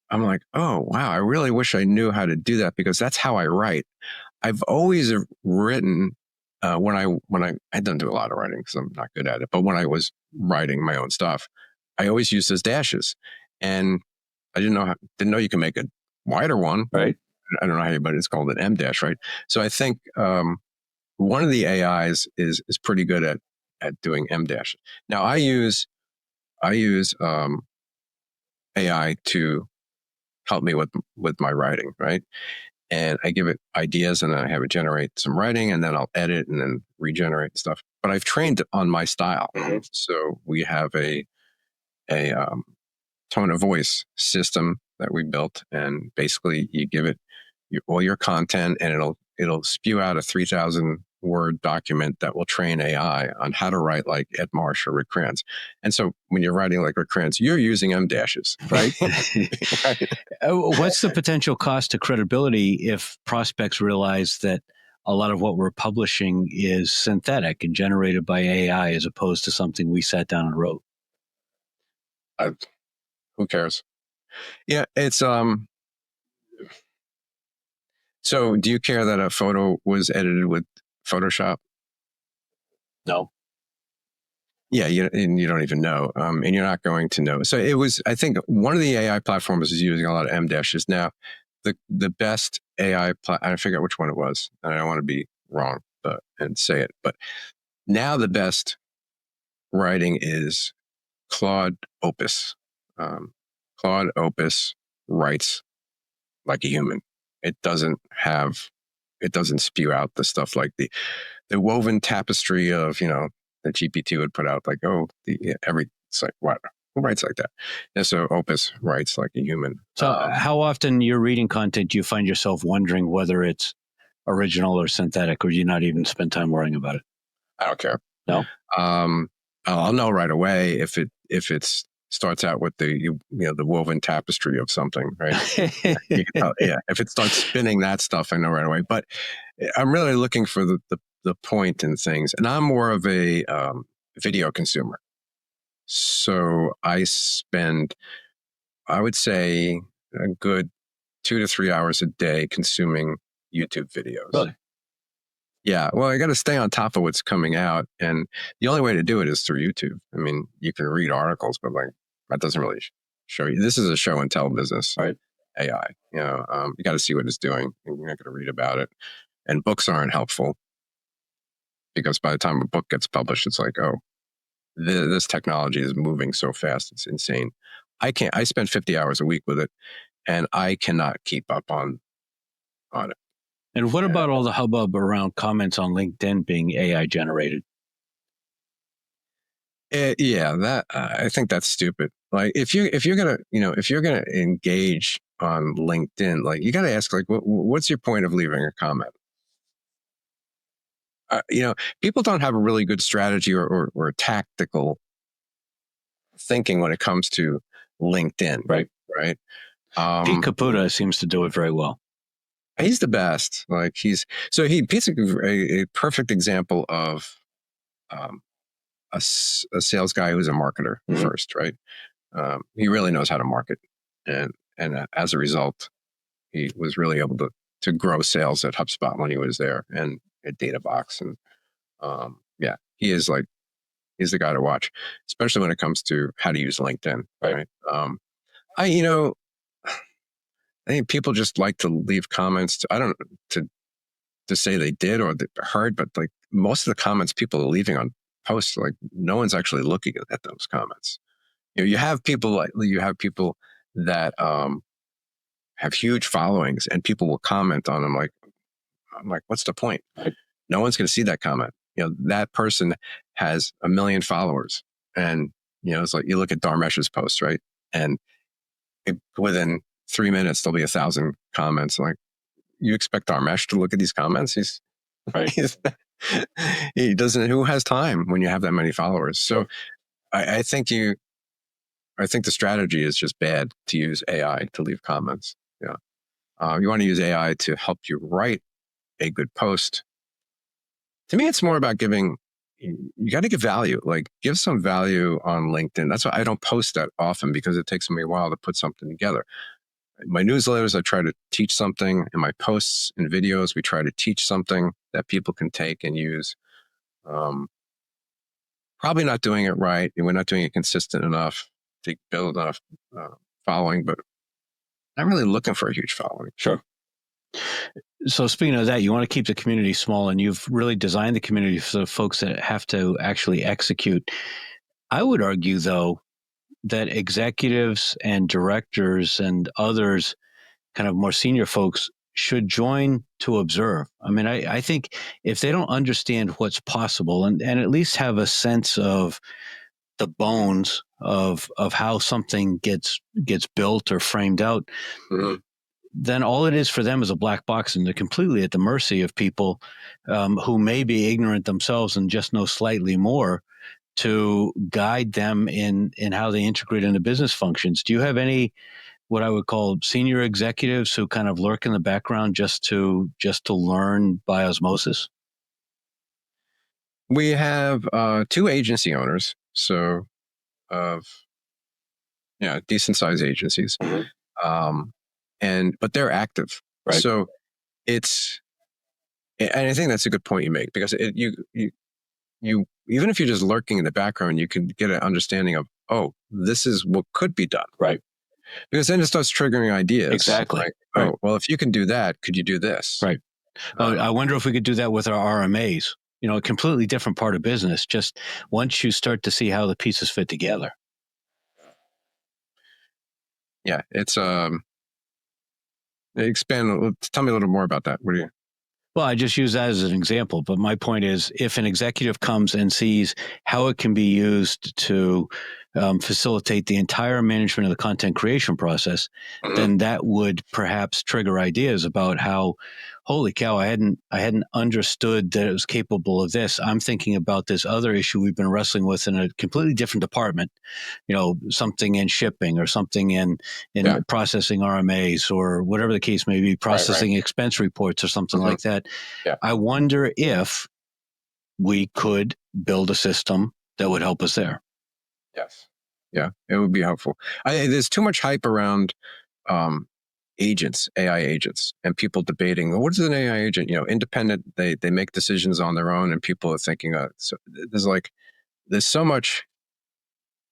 I'm like, oh wow, I really wish I knew how to do that, because that's how I write. I've always written when I don't do a lot of writing because I'm not good at it, but when I was writing my own stuff, I always used those dashes, and I didn't know you can make a wider one, right? I don't know how, but it's called an M dash, right? So I think one of the AIs is pretty good at doing M dash. Now I use AI to help me with my writing, right? And I give it ideas, and then I have it generate some writing, and then I'll edit and then regenerate stuff. But I've trained it on my style, so we have a tone of voice system that we built, and basically you give it all your content, and it'll spew out a 3,000 word document that will train AI on how to write like Ed Marsh or Rick Kranz. And so when you're writing like Rick Kranz, you're using M dashes, right? Right. What's the potential cost to credibility if prospects realize that a lot of what we're publishing is synthetic and generated by AI as opposed to something we sat down and wrote? Who cares? Yeah, it's so do you care that a photo was edited with Photoshop? No. Yeah, you don't even know, and you're not going to know. So it was, I think one of the AI platforms is using a lot of M dashes now. The best AI, I forget which one it was, and I don't want to be wrong and say it, but now the best writing is Claude Opus. Claude Opus writes like a human. It doesn't spew out the stuff like the woven tapestry of, the GPT would put out, like, it's like, what? Who writes like that? And so Opus writes like a human. So how often you're reading content, do you find yourself wondering whether it's original or synthetic, or do you not even spend time worrying about it? I don't care. No. I'll know right away if it starts out with the woven tapestry of something, right? You can tell, yeah. If it starts spinning that stuff, I know right away. But I'm really looking for the point in things, and I'm more of a video consumer. So I spend, I would say, a good 2 to 3 hours a day consuming YouTube videos. Really? Yeah. Well, I got to stay on top of what's coming out, and the only way to do it is through YouTube. I mean, you can read articles, but like that doesn't really show you. This is a show and tell business, right? AI. You got to see what it's doing. You're not going to read about it, and books aren't helpful, because by the time a book gets published, it's like, oh, this technology is moving so fast, it's insane. I spend 50 hours a week with it, and I cannot keep up on it. And what about all the hubbub around comments on LinkedIn being AI generated? That I think that's stupid. Like if you're gonna engage on LinkedIn, like you got to ask, like, what's your point of leaving a comment? People don't have a really good strategy or tactical thinking when it comes to LinkedIn. Right. Pete Caputa seems to do it very well. He's the best. Like Pete's a perfect example of a sales guy who's a marketer first, right? He really knows how to market, and as a result, he was really able to grow sales at HubSpot when he was there, and at DataBox, and he's the guy to watch, especially when it comes to how to use LinkedIn, right? I think people just like to leave comments. To say they did or heard, but like most of the comments people are leaving on posts, like no one's actually looking at those comments. You have people that have huge followings, and people will comment on them. I'm like, what's the point? Right. No one's going to see that comment. That person has 1 million followers, and it's like you look at Dharmesh's post, right? And within 3 minutes, there'll be 1,000 comments. Like, you expect Dharmesh to look at these comments? Right. He doesn't. Who has time when you have that many followers? So, Sure. I think the strategy is just bad to use AI to leave comments. You want to use AI to help you write a good post. To me, it's more about you got to give value, like give some value on LinkedIn. That's why I don't post that often, because it takes me a while to put something together. In my newsletters, I try to teach something. In my posts and videos, we try to teach something that people can take and use. Probably not doing it right. We're not doing it consistent enough to build enough following, but not really looking for a huge following. Sure. So speaking of that, you want to keep the community small, and you've really designed the community for the folks that have to actually execute. I would argue, though, that executives and directors and others, kind of more senior folks, should join to observe. I mean, I think if they don't understand what's possible and at least have a sense of the bones of how something gets built or framed out, then all it is for them is a black box, and they're completely at the mercy of people who may be ignorant themselves and just know slightly more to guide them in how they integrate into business functions. Do you have any, what I would call, senior executives who kind of lurk in the background just to learn by osmosis? We have 2 agency owners, so of decent sized agencies, but they're active, right? So and I think that's a good point you make, because you even if you're just lurking in the background, you can get an understanding of, oh, this is what could be done, right? Because then it starts triggering ideas. Exactly. Like, right. Oh, well, if you can do that, could you do this? Right. I wonder if we could do that with our RMAs. A completely different part of business. Just once you start to see how the pieces fit together. Yeah, it's expand. Tell me a little more about that. What do you? Well, I just use that as an example, but my point is, if an executive comes and sees how it can be used to facilitate the entire management of the content creation process, then that would perhaps trigger ideas about how, holy cow, I hadn't understood that it was capable of this. I'm thinking about this other issue we've been wrestling with in a completely different department, something in shipping or something in processing RMAs or whatever the case may be, processing expense reports or something like that. Yeah. I wonder if we could build a system that would help us there. Yes. Yeah, it would be helpful. There's too much hype around agents, AI agents, and people debating, well, what is an AI agent? Independent, they make decisions on their own, and people are thinking, there's so much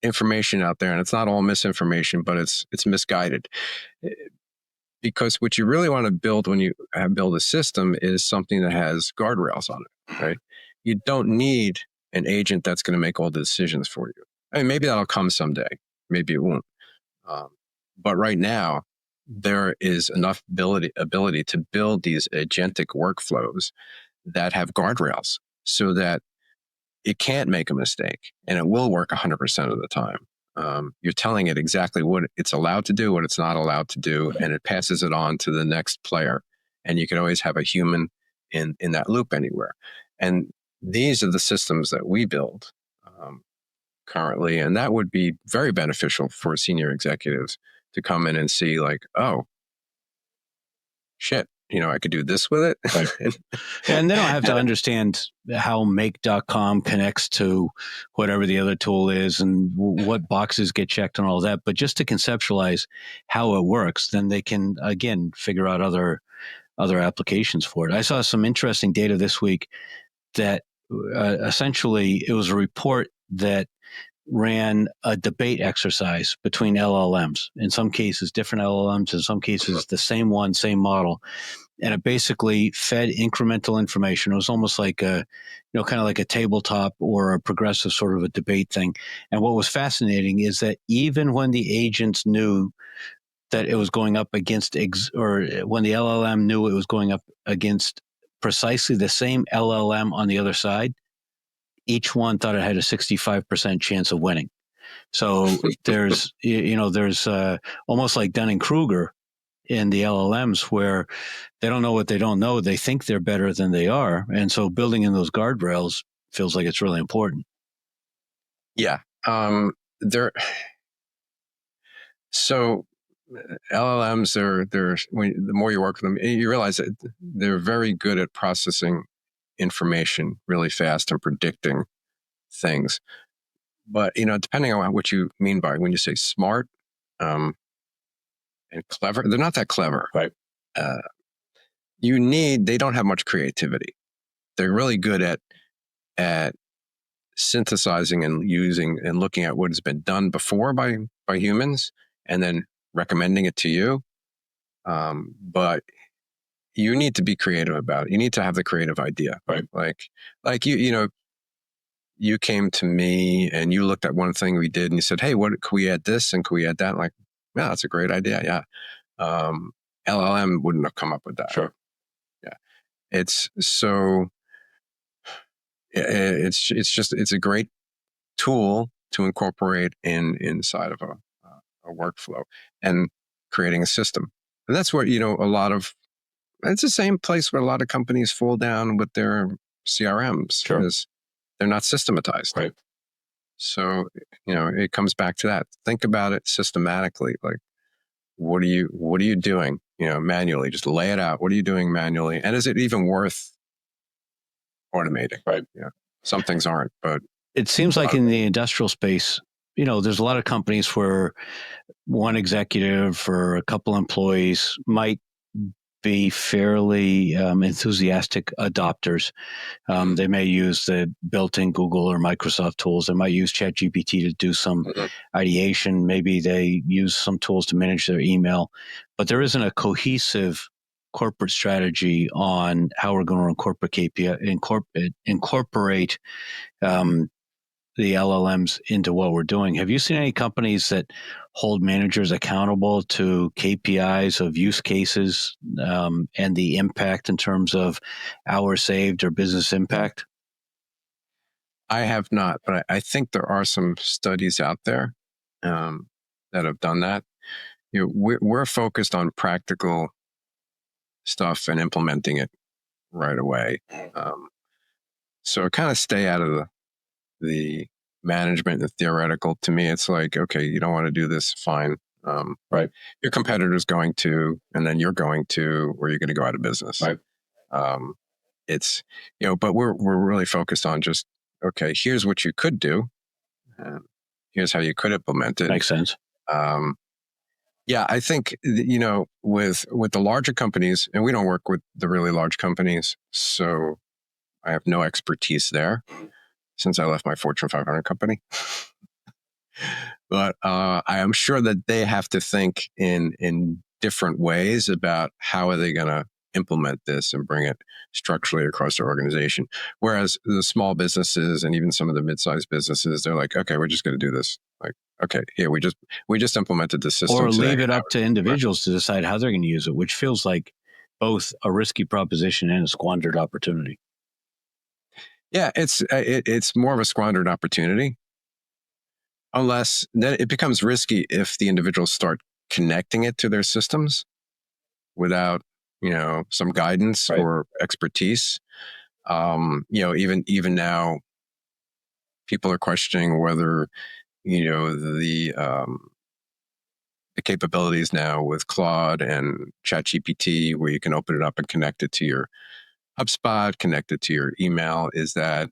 information out there, and it's not all misinformation, but it's misguided. Because what you really want to build when you build a system is something that has guardrails on it, right? You don't need an agent that's going to make all the decisions for you. I mean, maybe that'll come someday. Maybe it won't. But right now, there is enough ability to build these agentic workflows that have guardrails so that it can't make a mistake, and it will work 100% of the time. You're telling it exactly what it's allowed to do, what it's not allowed to do, and it passes it on to the next player. And you can always have a human in that loop anywhere. And these are the systems that we build currently, and that would be very beneficial for senior executives to come in and see, like, oh, shit, I could do this with it. Right. And they don't have to understand how make.com connects to whatever the other tool is and what boxes get checked and all that. But just to conceptualize how it works, then they can, again, figure out other applications for it. I saw some interesting data this week that essentially it was a report that ran a debate exercise between LLMs. In some cases, different LLMs. In some cases, the same one, same model. and it basically fed incremental information. It was almost like kind of like a tabletop or a progressive sort of a debate thing. And what was fascinating is that even when the agents knew that it was going up against, or when the LLM knew it was going up against precisely the same LLM on the other side, each one thought it had a 65% chance of winning. So there's almost like Dunning-Kruger in the LLMs, where they don't know what they don't know. They think they're better than they are. And so building in those guardrails feels like it's really important. Yeah. So LLMs, the more you work with them, you realize that they're very good at processing information really fast and predicting things. But, depending on what you mean by when you say smart and clever, they're not that clever. Right. They don't have much creativity. They're really good at synthesizing and using and looking at what has been done before by humans and then recommending it to you. But you need to be creative about it. You need to have the creative idea. Right. Like you came to me and you looked at one thing we did and you said, hey, can we add this and can we add that? I'm like, yeah, that's a great idea. Yeah. LLM wouldn't have come up with that. Sure. Yeah. It's a great tool to incorporate inside of a workflow and creating a system. And that's where, it's the same place where a lot of companies fall down with their CRMs. Sure. Is they're not systematized. Right. So, it comes back to that. Think about it systematically. Like, what are you doing, manually? Just lay it out. What are you doing manually? And is it even worth automating? Right. Yeah. Some things aren't, but it seems like in the industrial space, there's a lot of companies where one executive or a couple employees might be fairly enthusiastic adopters. They may use the built-in Google or Microsoft tools. They might use ChatGPT to do some ideation. Maybe they use some tools to manage their email, but there isn't a cohesive corporate strategy on how we're going to incorporate KPI, incorporate the LLMs into what we're doing. Have you seen any companies that hold managers accountable to KPIs of use cases and the impact in terms of hours saved or business impact? I have not, but I think there are some studies out there that have done that. We're focused on practical stuff and implementing it right away. So kind of stay out of the management and theoretical. To me, it's like, okay, you don't want to do this, fine. Right. Your competitor's going to, and then you're going to, or you're going to go out of business. Right. It's, but we're really focused on just, okay, here's what you could do. Here's how you could implement it. Makes sense. Yeah, I think, with the larger companies, and we don't work with the really large companies, so I have no expertise there since I left my Fortune 500 company. But I am sure that they have to think in different ways about how are they going to implement this and bring it structurally across their organization. Whereas the small businesses and even some of the mid-sized businesses, they're like, okay, we're just going to do this. Like, okay, here we just implemented the system. Or leave it up to individuals to decide how they're going to use it, which feels like both a risky proposition and a squandered opportunity. Yeah, it's more of a squandered opportunity. Unless then it becomes risky if the individuals start connecting it to their systems without, some guidance or expertise. Even now, people are questioning whether, the capabilities now with Claude and ChatGPT, where you can open it up and connect it to your HubSpot, connect it to your email, is that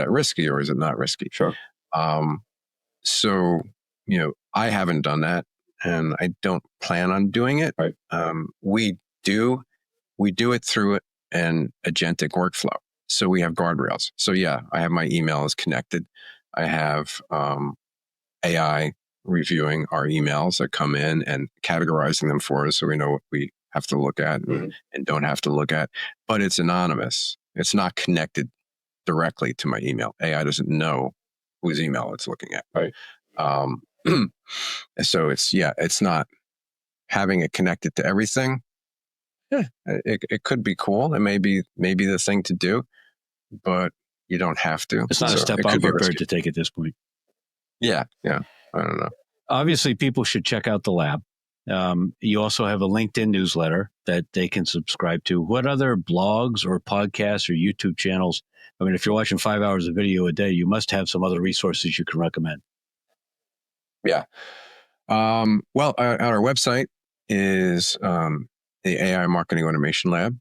risky or is it not risky? Sure. So, I haven't done that and I don't plan on doing it. Right. We do it through an agentic workflow. So we have guardrails. So yeah, I have my emails connected. I have AI reviewing our emails that come in and categorizing them for us so we know what we have to look at and don't have to look at, but it's anonymous. It's not connected directly to my email. AI doesn't know whose email it's looking at. Right. So it's not having it connected to everything. Yeah, it could be cool. It may be the thing to do, but you don't have to. It's not a step I'm prepared to take at this point. Yeah. I don't know. Obviously, people should check out the lab. You also have a LinkedIn newsletter that they can subscribe to. What other blogs or podcasts or YouTube channels? I mean, if you're watching 5 hours of video a day, you must have some other resources you can recommend. Yeah. Well, our website is the AI Marketing Automation Lab,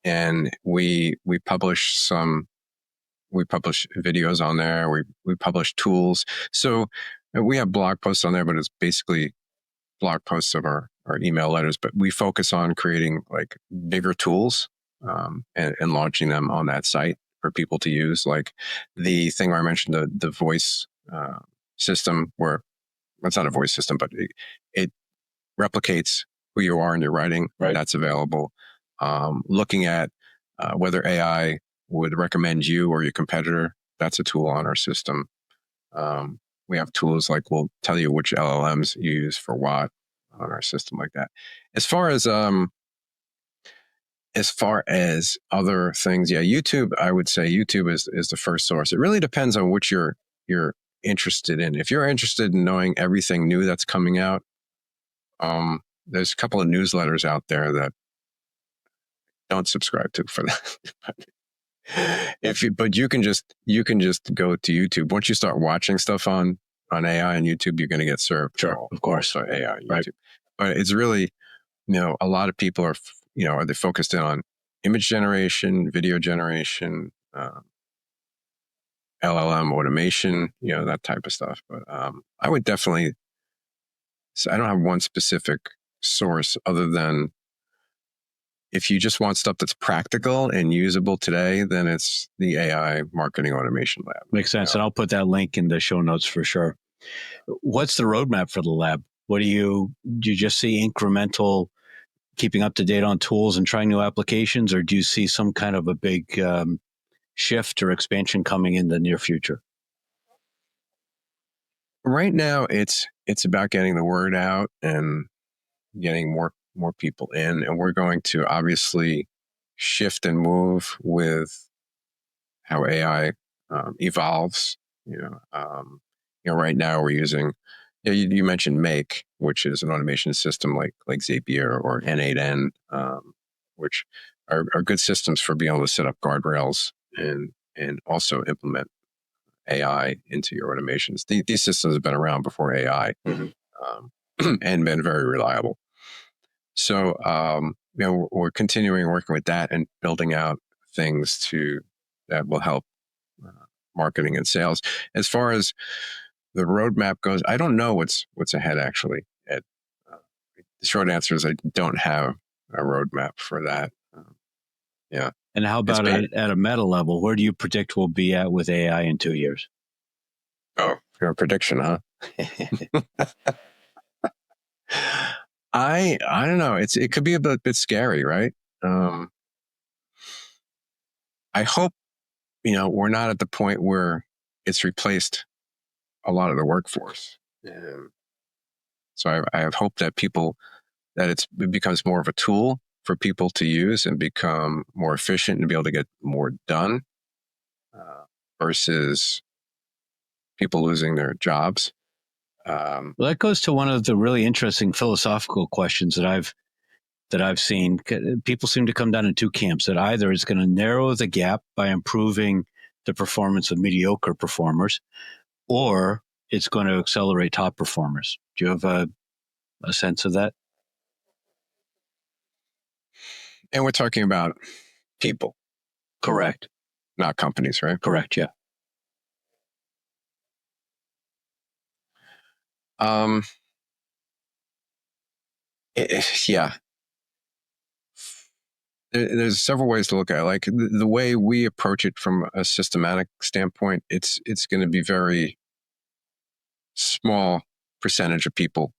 and we publish videos on there. We publish tools. So we have blog posts on there, but it's basically blog posts of our email letters. But we focus on creating like bigger tools and launching them on that site for people to use. Like the thing where I mentioned the voice system, where it's not a voice system, but it replicates who you are in your writing. Right. That's available. Looking at whether AI would recommend you or your competitor, that's a tool on our system. We have tools like we'll tell you which LLMs you use for what on our system, like that. As far as other things, YouTube, I would say YouTube is the first source. It really depends on which you're interested in. If you're interested in knowing everything new that's coming out, there's a couple of newsletters out there that don't subscribe to for that. But you can just go to YouTube. Once you start watching stuff on AI and YouTube, you're going to get served. Sure, of course, on AI and YouTube. Right. But it's really, a lot of people are they focused in on image generation, video generation, LLM automation, that type of stuff. But I would definitely. So I don't have one specific source other than, if you just want stuff that's practical and usable today, then it's the AI Marketing Automation Lab. Makes sense. And I'll put that link in the show notes for sure. What's the roadmap for the lab? Do you just see incremental keeping up to date on tools and trying new applications, or do you see some kind of a big shift or expansion coming in the near future? Right now, it's about getting the word out and getting more people in, and we're going to obviously shift and move with how AI evolves. Right now we're using. You mentioned Make, which is an automation system like Zapier or N8N, which are good systems for being able to set up guardrails and also implement AI into your automations. These systems have been around before AI, and been very reliable. So, we're continuing working with that and building out things that will help marketing and sales. As far as the roadmap goes, I don't know what's ahead, actually. The short answer is I don't have a roadmap for that. Yeah. And how about at a meta level? Where do you predict we'll be at with AI in 2 years? Oh, your prediction, huh? I don't know. It could be a bit scary, right? I hope we're not at the point where it's replaced a lot of the workforce. So I have hope that it becomes more of a tool for people to use and become more efficient and be able to get more done, versus people losing their jobs. Well, that goes to one of the really interesting philosophical questions that I've seen. People seem to come down in two camps: that either it's going to narrow the gap by improving the performance of mediocre performers, or it's going to accelerate top performers. Do you have a sense of that? And we're talking about people. Correct. Not companies, right? Correct, yeah. Yeah. There's several ways to look at it. Like the way we approach it from a systematic standpoint, it's going to be very small percentage of people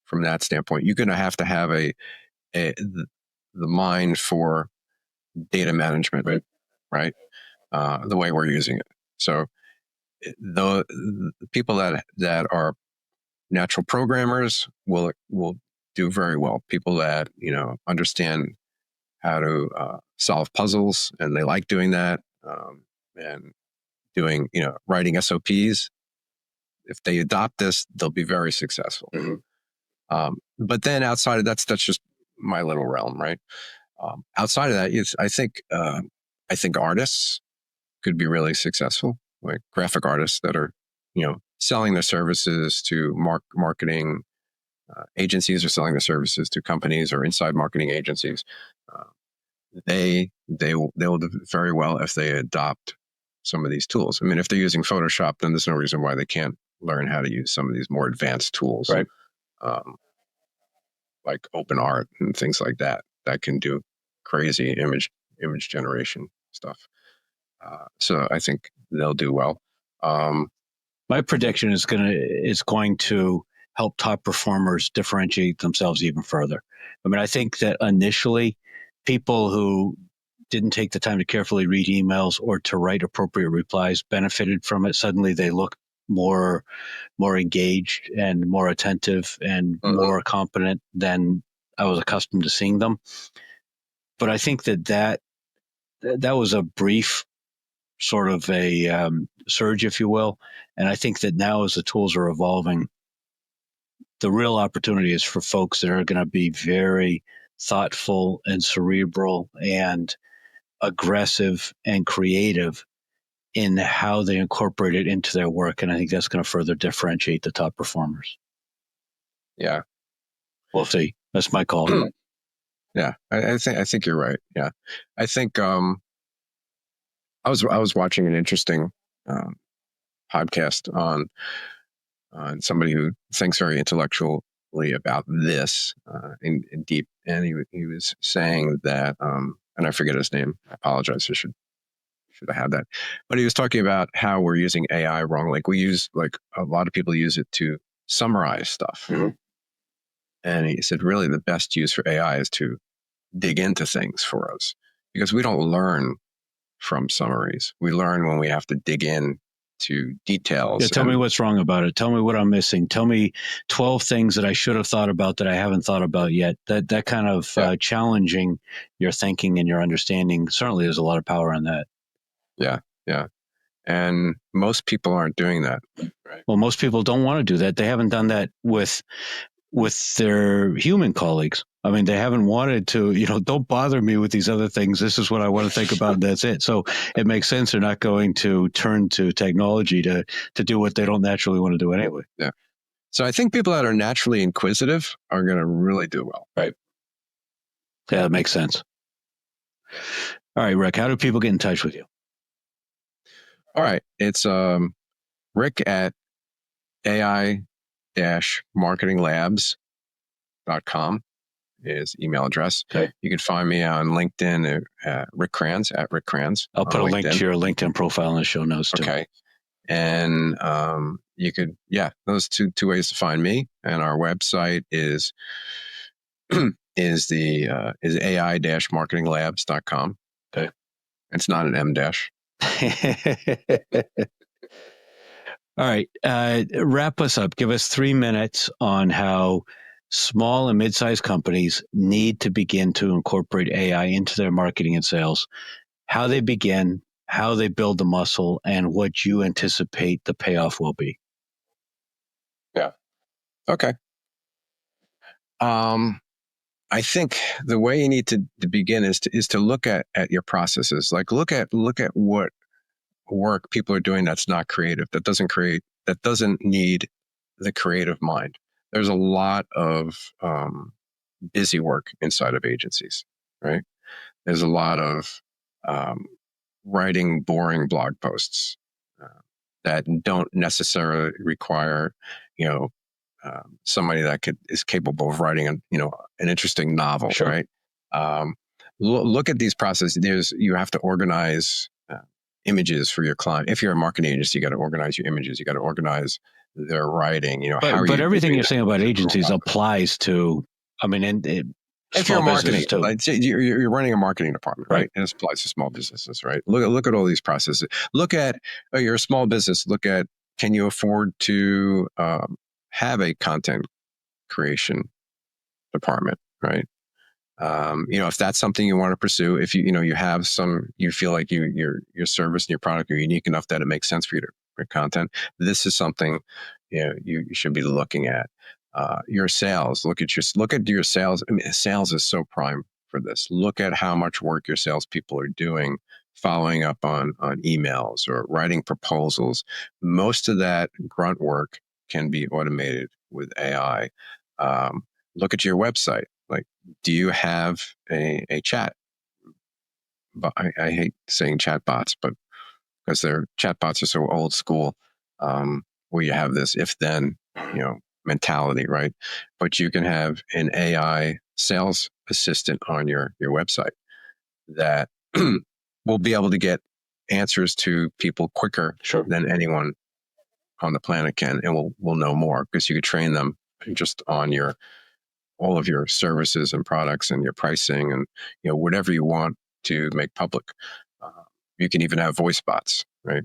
from that standpoint. You're going to have a the mind for data management, right? The way we're using it. So the people that are natural programmers will do very well. People that understand how to solve puzzles, and they like doing that, and doing writing SOPs. If they adopt this, they'll be very successful. Mm-hmm. But then outside of that's just my little realm, right? Outside of that, I think artists could be really successful, like graphic artists that are selling their services to marketing agencies, or selling their services to companies or inside marketing agencies. They will do very well if they adopt some of these tools. I mean, if they're using Photoshop, then there's no reason why they can't learn how to use some of these more advanced tools, right? Like OpenArt and things like that can do crazy image generation stuff. So I think they'll do well. My prediction is going to help top performers differentiate themselves even further. I mean, I think that initially, people who didn't take the time to carefully read emails or to write appropriate replies benefited from it. Suddenly, they look more engaged and more attentive and more competent than I was accustomed to seeing them. But I think that was a brief sort of a surge, if you will. And I think that now, as the tools are evolving, the real opportunity is for folks that are going to be very thoughtful and cerebral and aggressive and creative in how they incorporate it into their work. And I think that's going to further differentiate the top performers. Yeah. We'll see. That's my call. Yeah. I think you're right. Yeah. I think, I was watching an interesting, podcast on somebody who thinks very intellectually about this, in deep, and he was saying that, and I forget his name. I apologize. I should have had that. But he was talking about how we're using AI wrong. Like a lot of people use it to summarize stuff. Mm-hmm. And he said, really, the best use for AI is to dig into things for us, because we don't learn from summaries. We learn when we have to dig in to details. Yeah, tell me what's wrong about it. Tell me what I'm missing. Tell me 12 things that I should have thought about that I haven't thought about yet. That kind of challenging your thinking and your understanding. Certainly, there's a lot of power in that. Yeah, yeah. And most people aren't doing that. Right. Well, most people don't want to do that. They haven't done that with their human colleagues. I mean, they haven't wanted to, don't bother me with these other things. This is what I want to think about. And that's it. So it makes sense they're not going to turn to technology to do what they don't naturally want to do anyway. Yeah. So I think people that are naturally inquisitive are going to really do well. Right. Yeah, that makes sense. All right, Rick, how do people get in touch with you? All right. It's Rick at AI-marketinglabs.com is email address. Okay. You can find me on LinkedIn at Rick Kranz, at Rick Kranz. I'll put a link to your LinkedIn profile in the show notes too. Okay. And you could, those two ways to find me. And our website is is AI-marketinglabs.com. Okay. It's not an M dash. All right. Wrap us up. Give us 3 minutes on how small and mid-sized companies need to begin to incorporate AI into their marketing and sales, how they begin, how they build the muscle, and what you anticipate the payoff will be. Yeah. Okay. I think the way you need to begin is to look at your processes. Like look at what work people are doing that's not creative, that doesn't need the creative mind. There's a lot of busy work inside of agencies, right? There's a lot of writing boring blog posts that don't necessarily require, somebody that is capable of writing an interesting novel, sure. Right? Look at these processes. You have to organize images for your client. If you're a marketing agency, you got to organize your images. You got to organize their writing. But everything you're saying about agencies applies to. I mean, if small you're marketing, businesses too. like say you're running a marketing department, Right. right? And it applies to small businesses, right? Look at all these processes. Look at you're a small business. Look at, can you afford to have a content creation department, right? If that's something you want to pursue, if you have you feel like your service and your product are unique enough that it makes sense for you to create content, this is something you should be looking at. Your sales, look at your sales. I mean, sales is so prime for this. Look at how much work your salespeople are doing, following up on emails or writing proposals. Most of that grunt work can be automated with AI. Look at your website. Like, do you have a chat? But I hate saying chat bots, but because their chat bots are so old school, where you have this if then, mentality, right? But you can have an AI sales assistant on your website that will be able to get answers to people quicker than anyone on the planet can, and will know more because you could train them just on all of your services and products and your pricing and whatever you want to make public. Uh, you can even have voice bots, right?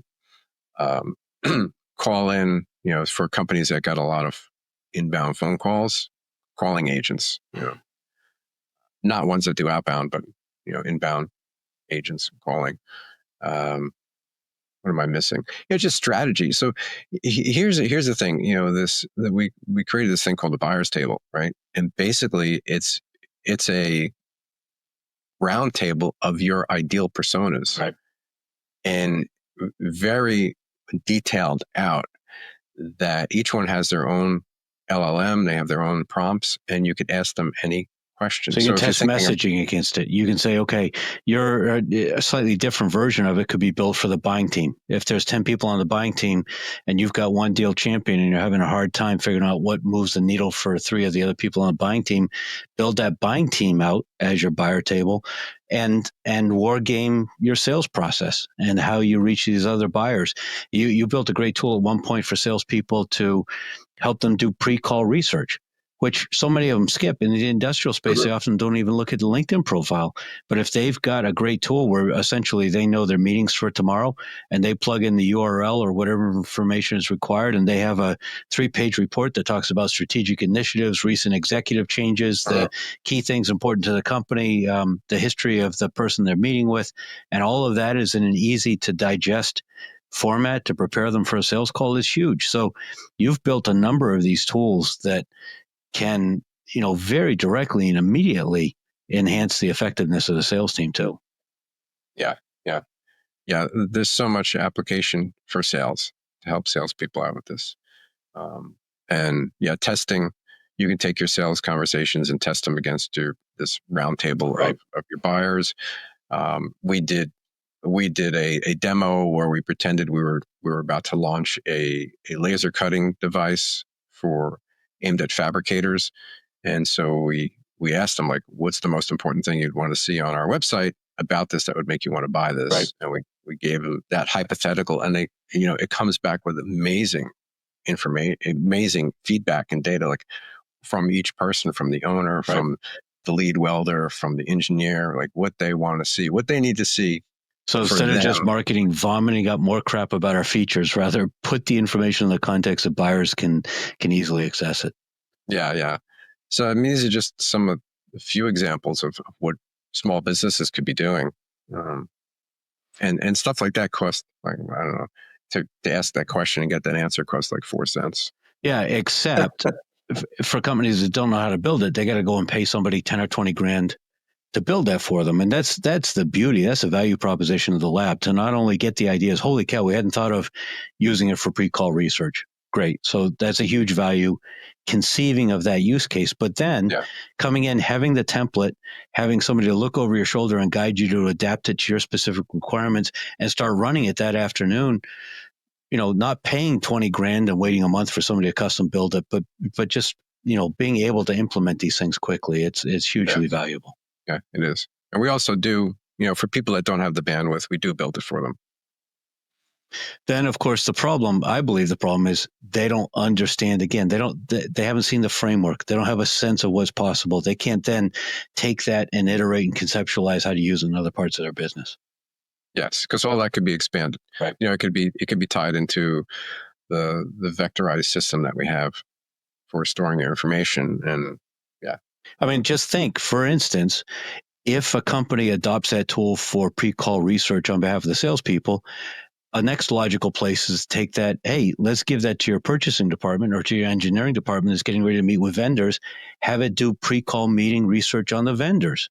Um, call in, for companies that got a lot of inbound phone calls, calling agents, not ones that do outbound, but inbound agents calling. What am I missing? Just strategy. So here's the thing. That we created this thing called the buyer's table, right? And basically, it's a round table of your ideal personas, Right. and very detailed out. That each one has their own LLM. They have their own prompts, and you could ask them any question. So you can if you're test messaging against it. You can say, okay, a slightly different version of it could be built for the buying team. If there's 10 people on the buying team and you've got one deal champion and you're having a hard time figuring out what moves the needle for 3 of the other people on the buying team, build that buying team out as your buyer table and war game your sales process and how you reach these other buyers. You built a great tool at one point for salespeople to help them do pre-call research, which so many of them skip. In the industrial space, they often don't even look at the LinkedIn profile. But if they've got a great tool where essentially they know their meetings for tomorrow and they plug in the URL or whatever information is required, and they have a 3-page report that talks about strategic initiatives, recent executive changes, the key things important to the company, the history of the person they're meeting with, and all of that is in an easy to digest format to prepare them for a sales call is huge. So you've built a number of these tools that can, very directly and immediately enhance the effectiveness of the sales team too. Yeah. There's so much application for sales to help salespeople out with this. Testing. You can take your sales conversations and test them against this round table of your buyers. We did a demo where we pretended we were about to launch a laser cutting device aimed at fabricators. And so we asked them, like, what's the most important thing you'd want to see on our website about this that would make you want to buy this? Right. And we gave them that hypothetical, and they, it comes back with amazing information, amazing feedback and data, like from each person, from the owner, from the lead welder, from the engineer, like what they want to see, what they need to see. So instead of just marketing vomiting up more crap about our features, rather put the information in the context that buyers can easily access it. Yeah. So these are just a few examples of what small businesses could be doing, and stuff like that costs, like, I don't know, to ask that question and get that answer costs like 4 cents. Yeah, except for companies that don't know how to build it, they got to go and pay somebody 10 or 20 grand to build that for them. And that's the beauty. That's the value proposition of the lab, to not only get the ideas, holy cow, we hadn't thought of using it for pre-call research. Great. So that's a huge value, conceiving of that use case. But then coming in, having the template, having somebody to look over your shoulder and guide you to adapt it to your specific requirements and start running it that afternoon, not paying 20 grand and waiting a month for somebody to custom build it, but just, being able to implement these things quickly. It's hugely valuable. Yeah, it is. And we also do, for people that don't have the bandwidth, we do build it for them. Then, of course, I believe the problem is they don't understand. Again, they haven't seen the framework. They don't have a sense of what's possible. They can't then take that and iterate and conceptualize how to use it in other parts of their business. Yes, because all that could be expanded. Right. It could be tied into the vectorized system that we have for storing your information. And yeah, I mean, just think, for instance, if a company adopts that tool for pre-call research on behalf of the salespeople, a next logical place is to take that, hey, let's give that to your purchasing department or to your engineering department that's getting ready to meet with vendors, have it do pre-call meeting research on the vendors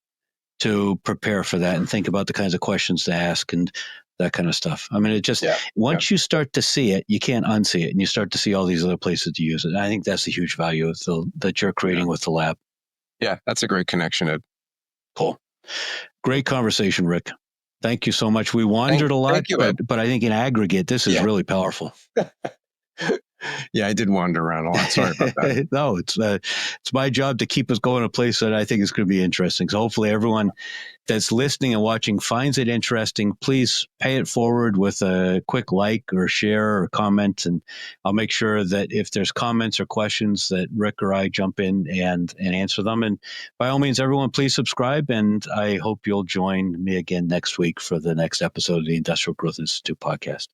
to prepare for that and think about the kinds of questions to ask and that kind of stuff. I mean, it just, once you start to see it, you can't unsee it, and you start to see all these other places to use it. And I think that's the huge value of that you're creating with the lab. Yeah, that's a great connection, Ed. Cool. Great conversation, Rick. Thank you so much. We wandered a lot, but I think in aggregate, this is really powerful. Yeah, I did wander around a lot. Sorry about that. No, it's my job to keep us going to a place that I think is going to be interesting. So hopefully everyone that's listening and watching finds it interesting. Please pay it forward with a quick like or share or comment. And I'll make sure that if there's comments or questions that Rick or I jump in and answer them. And by all means, everyone, please subscribe. And I hope you'll join me again next week for the next episode of the Industrial Growth Institute podcast.